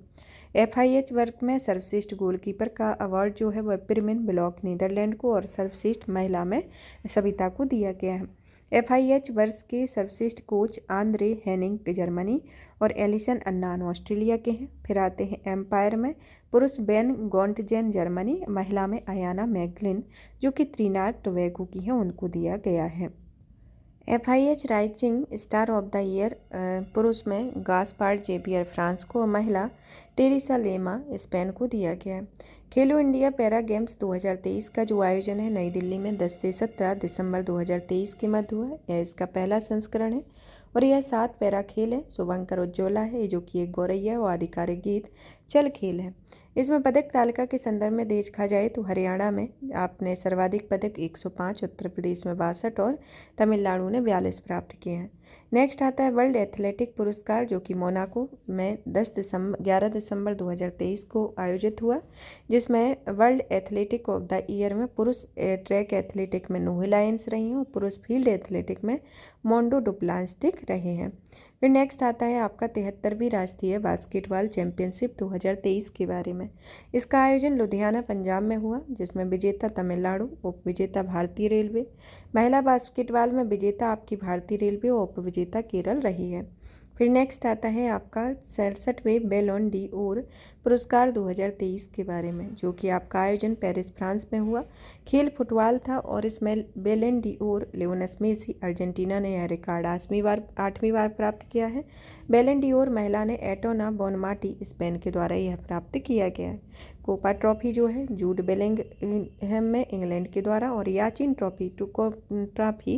FIH वर्ग में सर्वश्रेष्ठ गोलकीपर का अवार्ड जो है वह पिरमिन ब्लॉक नीदरलैंड को और सर्वश्रेष्ठ महिला में सविता को दिया गया है। FIH वर्ष के सर्वश्रेष्ठ कोच आंद्रे हेनिंग जर्मनी और एलिसन अन्नान ऑस्ट्रेलिया के हैं। फिर आते हैं एम्पायर में पुरुष बेन गॉन्टजेन जर्मनी, महिला में अयाना मैगलिन जो कि त्रिनाद टोबैगो की है उनको दिया गया है। FIH rising star of the year पुरुष में गास्पार्ड जेबियर फ्रांस को और महिला टेरिसा लेमा स्पेन को दिया गया है। खेलो इंडिया पैरा गेम्स 2023 का जो आयोजन है नई दिल्ली में 10 से 17 दिसंबर 2023 के मध्य हुआ है। यह इसका पहला संस्करण है और यह 7 पैरा खेल है। शुभंकर उज्ज्वला है जो कि एक गौरैया और आधिकारिक गीत चल खेल है। इसमें पदक तालिका के संदर्भ में देखा जाए तो हरियाणा में आपने सर्वाधिक पदक 105, उत्तर प्रदेश में 62 और तमिलनाडु ने 42 प्राप्त किए हैं। नेक्स्ट आता है वर्ल्ड एथलेटिक पुरस्कार जो कि मोनाको में 11 दिसंबर 2023 को आयोजित हुआ, जिसमें world athletic of the year में पुरुष ट्रैक एथलेटिक में नोही लायंस रही हैं और पुरुष फील्ड एथलेटिक में मोंडो डुप्लास्टिक रहे हैं। फिर नेक्स्ट आता है आपका 73वीं राष्ट्रीय बास्केटबॉल चैंपियनशिप 2023 के बारे में। इसका आयोजन लुधियाना पंजाब में हुआ, जिसमें विजेता तमिलनाडु, उप विजेता भारतीय रेलवे। महिला बास्केटबॉल में विजेता आपकी भारतीय रेलवे और उप विजेता केरल रही है। फिर नेक्स्ट आता है आपका 67वें बैलोन डी ओर पुरस्कार 2023 के बारे में, जो कि आपका आयोजन पेरिस फ्रांस में हुआ। खेल फुटबॉल था और इसमें बैलोन डी ओर लियोनेल मेसी अर्जेंटीना ने यह रिकॉर्ड 8वीं बार प्राप्त किया है। बैलोन डी ओर महिला ने एटोना बोनमाटी स्पेन के द्वारा यह प्राप्त किया गया है। कोपा ट्रॉफी जो है जूड बेलिंगहैम में इंग्लैंड के द्वारा और याचिन ट्रॉफी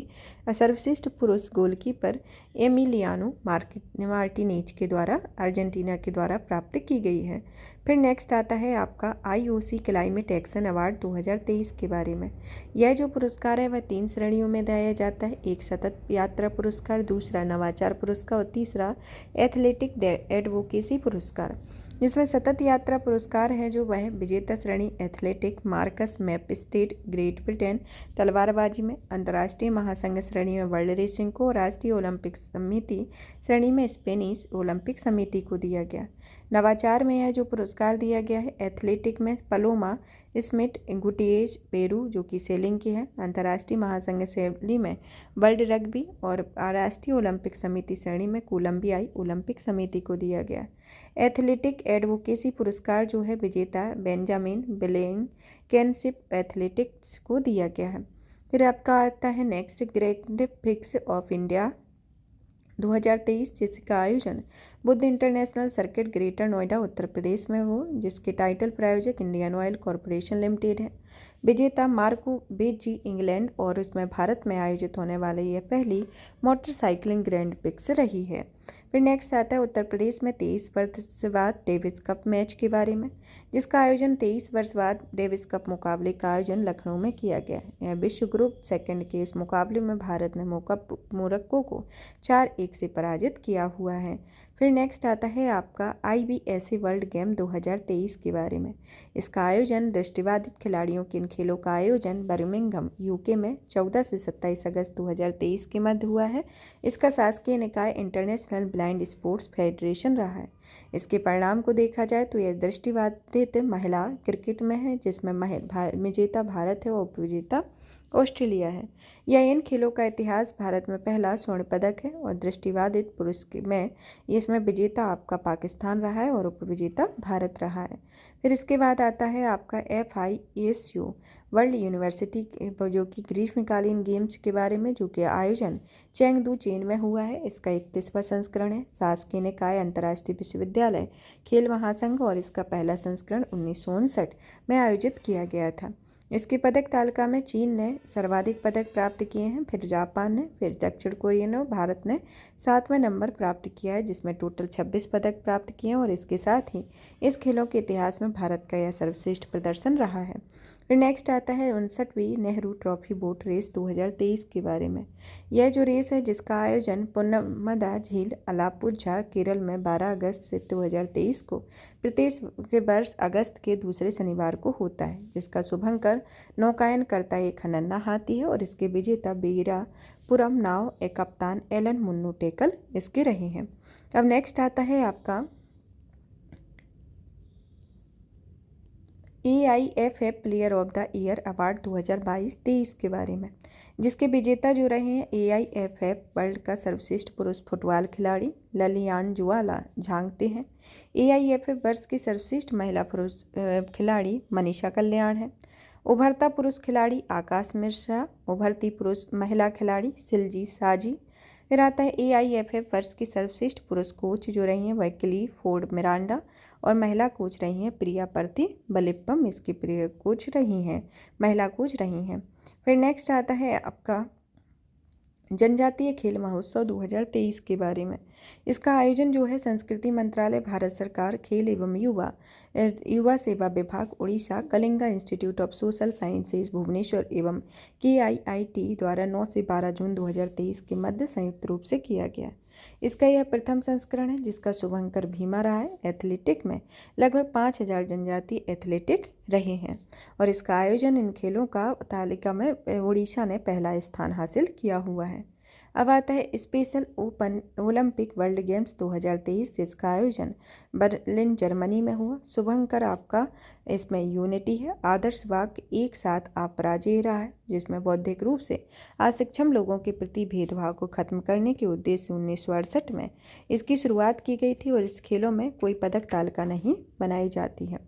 सर्वश्रेष्ठ पुरुष गोलकीपर एमिलियानो मार्टिनेज के द्वारा अर्जेंटीना के द्वारा प्राप्त की गई है। फिर नेक्स्ट आता है आपका IOC क्लाइमेट एक्शन अवार्ड 2023 के बारे में। यह जो पुरस्कार है वह 3 श्रेणियों में दिया जाता है। एक सतत यात्रा पुरस्कार, दूसरा नवाचार पुरस्कार और तीसरा एथलेटिक एडवोकेसी पुरस्कार। जिसमें सतत यात्रा पुरस्कार है जो वह विजेता श्रेणी athletic Marcus map state great Britain तलवारबाजी में, अंतर्राष्ट्रीय महासंघ श्रेणी में वर्ल्ड रेसिंग को, राष्ट्रीय ओलंपिक समिति श्रेणी में स्पेनिश ओलंपिक समिति को दिया गया। नवाचार में यह जो पुरस्कार दिया गया है एथलेटिक में पलोमा स्मिथ गुटिएज पेरू जो कि सेलिंग की है, अंतर्राष्ट्रीय महासंघ शैली में वर्ल्ड रग्बी और राष्ट्रीय ओलंपिक समिति श्रेणी में कोलंबियाई ओलंपिक समिति को दिया गया। एथलेटिक एडवोकेसी पुरस्कार जो है विजेता बेंजामिन ब्लैंकेनशिप एथलेटिक्स को दिया गया है। फिर आपका आता है next grand prix of India 2023, जिसका आयोजन Buddh international circuit greater Noida Uttar Pradesh में हो, जिसके टाइटल प्रायोजक इंडियन ऑयल कॉरपोरेशन लिमिटेड है। विजेता मार्को बेजी इंग्लैंड और उसमें भारत में आयोजित होने वाली यह पहली मोटरसाइकिलिंग ग्रैंड प्रिक्स रही है। फिर नेक्स्ट आता है उत्तर प्रदेश में 23 वर्ष बाद डेविस कप मैच के बारे में, जिसका आयोजन 23 वर्ष बाद डेविस कप मुकाबले का आयोजन लखनऊ में किया गया। यह विश्व ग्रुप सेकंड के इस मुकाबले में भारत ने मोरक्को को 4-1 से पराजित किया हुआ है। फिर नेक्स्ट आता है आपका IBSA वर्ल्ड गेम 2023 के बारे में। इसका आयोजन दृष्टिबाधित खिलाड़ियों के इन खेलों का आयोजन बर्मिंघम UK में 14 से 27 अगस्त 2023 के मध्य हुआ है। इसका शासकीय निकाय इंटरनेशनल ब्लाइंड स्पोर्ट्स फेडरेशन रहा है। इसके परिणाम को देखा जाए तो यह दृष्टिबाधित महिला क्रिकेट में है, जिसमें विजेता भारत है और उपविजेता ऑस्ट्रेलिया है। यह इन खेलों का इतिहास भारत में पहला स्वर्ण पदक है और दृष्टिबाधित पुरुष में इसमें विजेता आपका पाकिस्तान रहा है और उपविजेता भारत रहा है। फिर इसके बाद आता है आपका FISU वर्ल्ड यूनिवर्सिटी जो कि ग्रीष्मकालीन गेम्स के बारे में, जो कि आयोजन चेंगदू चीन में हुआ है। इसका 31वां संस्करण है। शासकीय निकाय अंतर्राष्ट्रीय विश्वविद्यालय खेल महासंघ और इसका पहला संस्करण 1959 में आयोजित किया गया था। इसकी पदक तालिका में चीन ने सर्वाधिक पदक प्राप्त किए हैं, फिर जापान ने, फिर दक्षिण कोरिया ने, भारत ने 7वें नंबर प्राप्त किया है, जिसमें टोटल 26 पदक प्राप्त किए हैं और इसके साथ ही इस खेलों के इतिहास में भारत का यह सर्वश्रेष्ठ प्रदर्शन रहा है। फिर नेक्स्ट आता है 59वीं नेहरू ट्रॉफी बोट रेस 2023 के बारे में। यह जो रेस है, जिसका आयोजन पुन्नमदा झील अलापुझा केरल में 12 अगस्त से 2023 को प्रत्येक वर्ष अगस्त के दूसरे शनिवार को होता है, जिसका शुभंकर नौकायन करता एक हनन्ना हाथी है और इसके विजेता बीरापुरम नाव एक कप्तान एलन मुन्नू टेकल इसके रहे हैं। अब नेक्स्ट आता है आपका AIFF player of the year award 2022-23 के बारे में, जिसके विजेता जो रहे हैं AIFF वर्ल्ड का सर्वश्रेष्ठ पुरुष फुटबॉल खिलाड़ी ललियान जुआला झांगते हैं। AIFF वर्ष की सर्वश्रेष्ठ महिला पुरुष खिलाड़ी मनीषा कल्याण है। उभरता पुरुष खिलाड़ी आकाश मिश्रा, उभरती पुरुष महिला खिलाड़ी सिलजी साजी। फिर आता है AIFF वर्ष की सर्वश्रेष्ठ पुरुष कोच जो रही हैं वह क्लीफोर्ड मिरांडा और महिला कोच रही हैं प्रिया प्रति बलिप्पम, इसकी प्रिय कोच रही हैं, महिला कोच रही हैं। फिर नेक्स्ट आता है आपका जनजातीय खेल महोत्सव 2023 के बारे में। इसका आयोजन जो है संस्कृति मंत्रालय, भारत सरकार, खेल एवं युवा सेवा विभाग, Orissa, Kalinga institute of social sciences Bhubaneswar एवं KIIT द्वारा 9 से 12 जून 2023 के मध्य संयुक्त रूप से किया गया। इसका यह प्रथम संस्करण है, जिसका शुभंकर भीमा रहा है। एथलेटिक में लगभग 5000 जनजातीय एथलेटिक रहे हैं और इसका आयोजन इन खेलों का तालिका में उड़ीसा ने पहला स्थान हासिल किया हुआ है। अब आता है स्पेशल ओलंपिक वर्ल्ड गेम्स 2023, जिसका आयोजन बर्लिन जर्मनी में हुआ। शुभंकर आपका इसमें यूनिटी है। आदर्श वाक्य एक साथ अपराजेय रहा है, जिसमें बौद्धिक रूप से अक्षम लोगों के प्रति भेदभाव को खत्म करने के उद्देश्य से 1968 में इसकी शुरुआत की गई थी और इस खेलों में कोई पदक तालिका नहीं बनाई जाती है।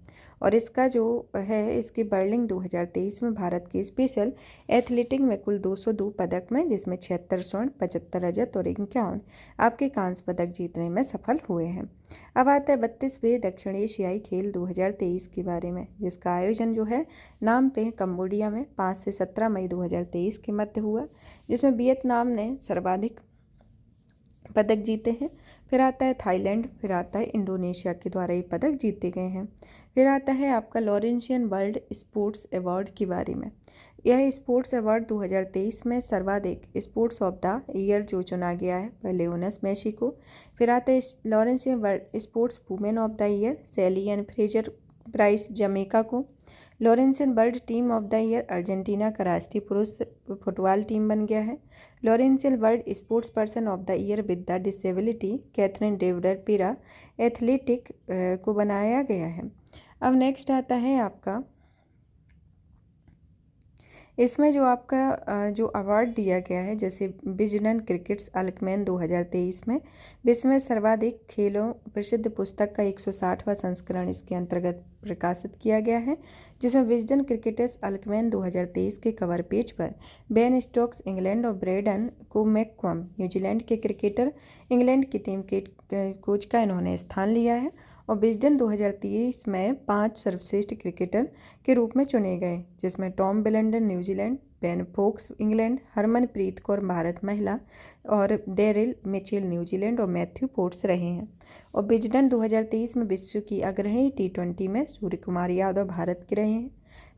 और इसका जो है इसकी बर्लिन 2023 में भारत के स्पेशल एथलेटिक में कुल 202 पदक में, जिसमें 76 स्वर्ण, 75 रजत और 51 आपके कांस्य पदक जीतने में सफल हुए हैं। अब आता है 32वें दक्षिण एशियाई खेल 2023 के बारे में, जिसका आयोजन जो है नाम पे कंबोडिया में 5 से 17 मई 2023 के मध्य हुआ, जिसमें वियतनाम ने सर्वाधिक पदक जीते हैं। फिर आता है थाईलैंड, फिर आता है इंडोनेशिया के द्वारा ये पदक जीते गए हैं। फिर आता है आपका लॉरेंशियन वर्ल्ड स्पोर्ट्स अवार्ड के बारे में। यह स्पोर्ट्स अवार्ड 2023 में सर्वाधिक स्पोर्ट्स ऑफ द ईयर जो चुना गया है वह लियोनेल मेसी को। फिर आता है Laurentian world sports women of the year Shelly Ann Fraser Pryce Jamaica को। Laurentian world team of the year Argentina का राष्ट्रीय पुरुष फुटबॉल टीम बन गया है। Laurentian world sports person of the year with the disability Catherine डेवडर para athletic को बनाया गया है। अब नेक्स्ट आता है आपका इसमें जो आपका जो अवार्ड दिया गया है, जैसे विजडन क्रिकेट्स अल्कमैन 2023 में विश्व में सर्वाधिक खेलों प्रसिद्ध पुस्तक का 160वां संस्करण इसके अंतर्गत प्रकाशित किया गया है, जिसमें विजडन क्रिकेटर्स अल्कमैन 2023 के कवर पेज पर बेन स्टोक्स इंग्लैंड और ब्रेडन मैकक्वम न्यूजीलैंड के क्रिकेटर इंग्लैंड की टीम के कोच का इन्होंने स्थान लिया है और विजडन 2023 में 5 सर्वश्रेष्ठ क्रिकेटर के रूप में चुने गए, जिसमें Tom Blundell New Zealand, Ben Foakes England, Harmanpreet Kaur Bharat महिला और डेरिल मिचेल न्यूजीलैंड और मैथ्यू पोर्ट्स रहे हैं। और विजडन 2023 में विश्व की अग्रणी T20 में सूर्य कुमार यादव भारत के रहे हैं।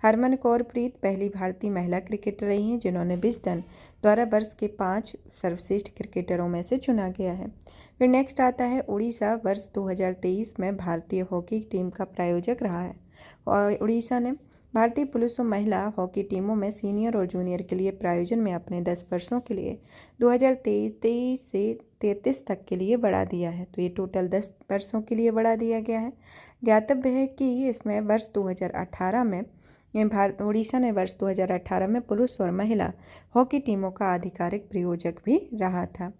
हरमनकौर प्रीत पहली भारतीय महिला क्रिकेटर रही हैं जिन्होंने विजडन द्वारा वर्ष के 5 सर्वश्रेष्ठ क्रिकेटरों में से चुना गया है। फिर नेक्स्ट आता है उड़ीसा वर्ष 2023 में भारतीय हॉकी टीम का प्रायोजक रहा है और उड़ीसा ने भारतीय पुरुष और महिला हॉकी टीमों में सीनियर और जूनियर के लिए प्रायोजन में अपने 10 वर्षों के लिए 2023 से 33 तक के लिए बढ़ा दिया है। तो ये टोटल 10 वर्षों के लिए बढ़ा दिया गया है। ज्ञातव्य है कि इसमें वर्ष 2018 में उड़ीसा ने वर्ष 2018 में पुरुष और महिला हॉकी टीमों का आधिकारिक प्रायोजक भी रहा था।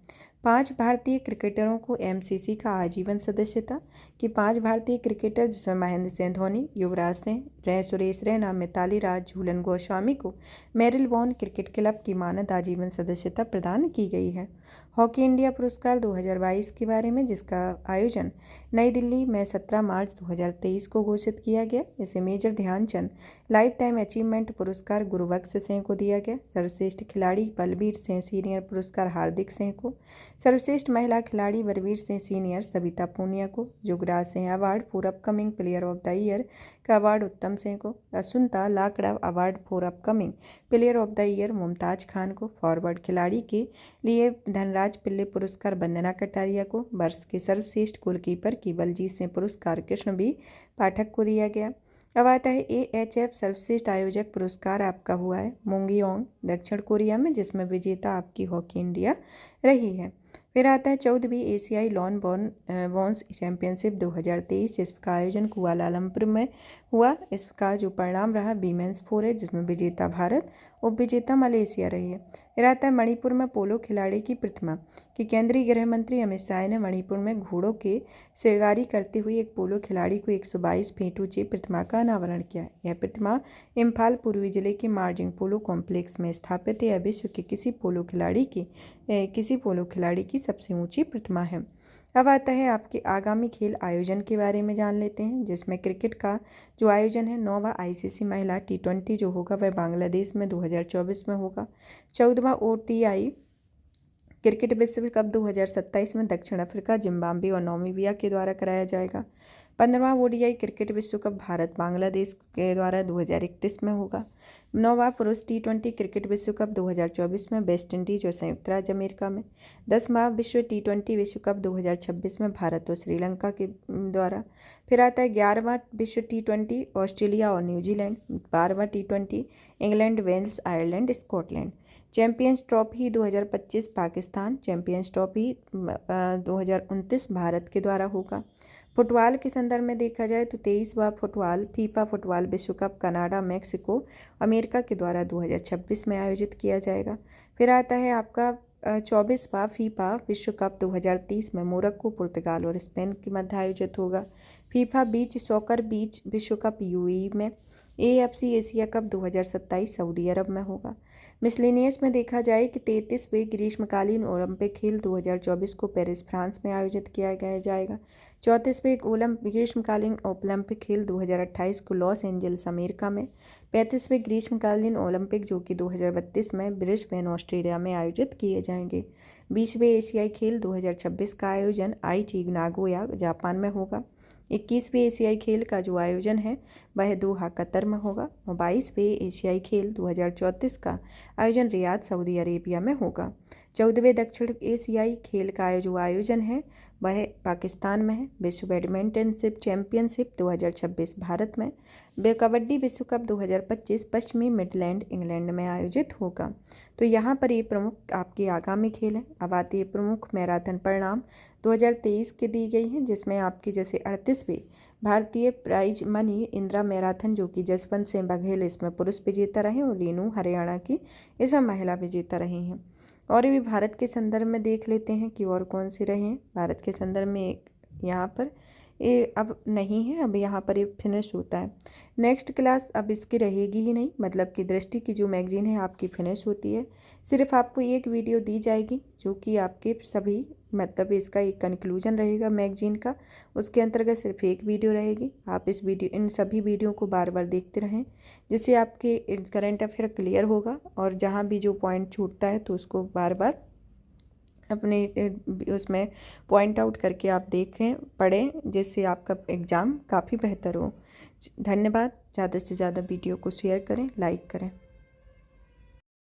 5 भारतीय क्रिकेटरों को MCC का आजीवन सदस्यता कि 5 भारतीय क्रिकेटर जिसमें महेंद्र सिंह धोनी, युवराज सिंह, सुरेश रैना, मिताली राज, झूलन गोस्वामी को मेरिलबोर्न क्रिकेट क्लब की मानद आजीवन सदस्यता प्रदान की गई है। हॉकी इंडिया पुरस्कार 2022 के बारे में, जिसका आयोजन नई दिल्ली में 17 मार्च 2023 को घोषित किया गया। इसे major Dhyan Chand lifetime achievement पुरस्कार गुरुबख्श सिंह को दिया गया। सर्वश्रेष्ठ खिलाड़ी बलबीर सिंह सीनियर पुरस्कार हार्दिक सिंह को, सर्वश्रेष्ठ महिला खिलाड़ी बलबीर सिंह सीनियर सविता पूनिया को, Yuvraj Singh award for upcoming player of the year का अवार्ड उत्तम सिंह को, Asunta Lakra award for upcoming player of the year Mumtaz Khan को, फॉरवर्ड खिलाड़ी के लिए धनराज पिल्ले पुरस्कार वंदना कटारिया को, वर्ष के सर्वश्रेष्ठ गोलकीपर की बलजीत सिंह पुरस्कार कृष्ण बी पाठक को दिया गया। अब आता है AHF सर्वश्रेष्ठ आयोजक पुरस्कार आपका हुआ है मोंगियोंग दक्षिण कोरिया में, जिसमें विजेता आपकी हॉकी इंडिया रही है। फिर आता है 14वीं एशियाई लॉन बॉन्स चैंपियनशिप 2023, इसका आयोजन कुआलालंपुर में हुआ। इसका जो परिणाम रहा वीमेंस 4 है, जिसमें विजेता भारत, उप विजेता मलेशिया रही है। फिर आता है मणिपुर में पोलो खिलाड़ी की प्रतिमा कि केंद्रीय गृह मंत्री अमित शाह ने मणिपुर में घोड़ों के सवारी करते हुए एक पोलो खिलाड़ी को 122 फीट ऊंची प्रतिमा का अनावरण किया। यह प्रतिमा इम्फाल पूर्वी जिले के मार्जिंग पोलो कॉम्प्लेक्स में स्थापित है। विश्व के किसी पोलो खिलाड़ी की सबसे ऊंची प्रतिमा है। अब आता है आपके आगामी खेल आयोजन के बारे में जान लेते हैं, जिसमें क्रिकेट का जो आयोजन है 9वां ICC महिला T20 जो होगा वह बांग्लादेश में 2024 में होगा। 14वां ODI क्रिकेट विश्व कप 2027 में दक्षिण अफ्रीका, जिम्बाब्वे और नामीबिया के द्वारा कराया जाएगा। 15वां ODI क्रिकेट विश्व कप भारत बांग्लादेश के द्वारा 2031 में होगा। 9वां पुरुष T20 क्रिकेट विश्व कप 2024 में वेस्ट इंडीज और संयुक्त राज्य अमेरिका में। 10वां विश्व T20 विश्व कप 2026 में भारत और श्रीलंका के द्वारा। फिर आता है 11वां विश्व T20 ऑस्ट्रेलिया और न्यूजीलैंड। 12वां T20 England, Wales, Ireland, Scotland. Champions trophy 2025 Pakistan, champions trophy 2029 Bharat के द्वारा होगा। फुटबॉल के संदर्भ में देखा जाए तो 23वां फीफा फुटबॉल विश्व कप कनाडा, मैक्सिको, अमेरिका के द्वारा 2026 में आयोजित किया जाएगा। फिर आता है आपका 24वां फीफा विश्व कप 2030 में मोरक्को, पुर्तगाल और स्पेन के मध्य आयोजित होगा। फीफा बीच सॉकर बीच विश्व कप UAE में। AFC एशिया कप 2027 सऊदी अरब में होगा। मिसलेनियस में देखा जाए कि 33वें ग्रीष्मकालीन ओलंपिक खेल 2024 को पेरिस फ्रांस में आयोजित किया जाएगा। 34वें ग्रीष्मकालीन ओलंपिक खेल 2028 को लॉस एंजल्स अमेरिका में। 35वें ग्रीष्मकालीन ओलंपिक जो कि 2032 में ब्रिस्बेन ऑस्ट्रेलिया में आयोजित किए जाएंगे। 20वें एशियाई खेल 2026 का आयोजन आईची नागोया जापान में होगा। 21वें एशियाई खेल का जो आयोजन है वह दोहा कतर में होगा और 22वें एशियाई खेल 2034 का आयोजन रियाद सऊदी अरेबिया में होगा। 14वें दक्षिण एशियाई खेल का जो आयोजन है वह पाकिस्तान में है। विश्व बैडमिंटन चैंपियनशिप 2026 भारत में। कबड्डी विश्व कप 2025 पश्चिमी मिडलैंड इंग्लैंड में आयोजित होगा। तो यहाँ पर ये प्रमुख आपके आगामी खेल हैं। अब आती है प्रमुख मैराथन परिणाम 2023 के दी गई हैं, जिसमें आपकी जैसे 38वें भारतीय प्राइज मनी इंदिरा मैराथन जो कि जसवंत सिंह बघेल इसमें पुरुष विजेता रहे और रीनू हरियाणा की इसमें महिला विजेता रही हैं। और भी भारत के संदर्भ में देख लेते हैं कि और कौन सी रहे हैं। भारत के संदर्भ में एक यहाँ पर ये अब नहीं है, अब यहाँ पर ये फिनिश होता है। नेक्स्ट क्लास अब इसकी रहेगी ही नहीं, मतलब कि दृष्टि की जो मैगजीन है आपकी फिनिश होती है। सिर्फ आपको एक वीडियो दी जाएगी जो कि आपके सभी, मतलब इसका एक कंक्लूजन रहेगा मैगजीन का, उसके अंतर्गत सिर्फ एक वीडियो रहेगी। आप इन सभी वीडियो को बार बार देखते रहें, जिससे आपके करंट अफेयर क्लियर होगा। और जहाँ भी जो पॉइंट छूटता है तो उसको बार बार अपने उसमें पॉइंट आउट करके आप देखें, पढ़ें, जिससे आपका एग्ज़ाम काफ़ी बेहतर हो। धन्यवाद। ज़्यादा से ज़्यादा वीडियो को शेयर करें, लाइक करें।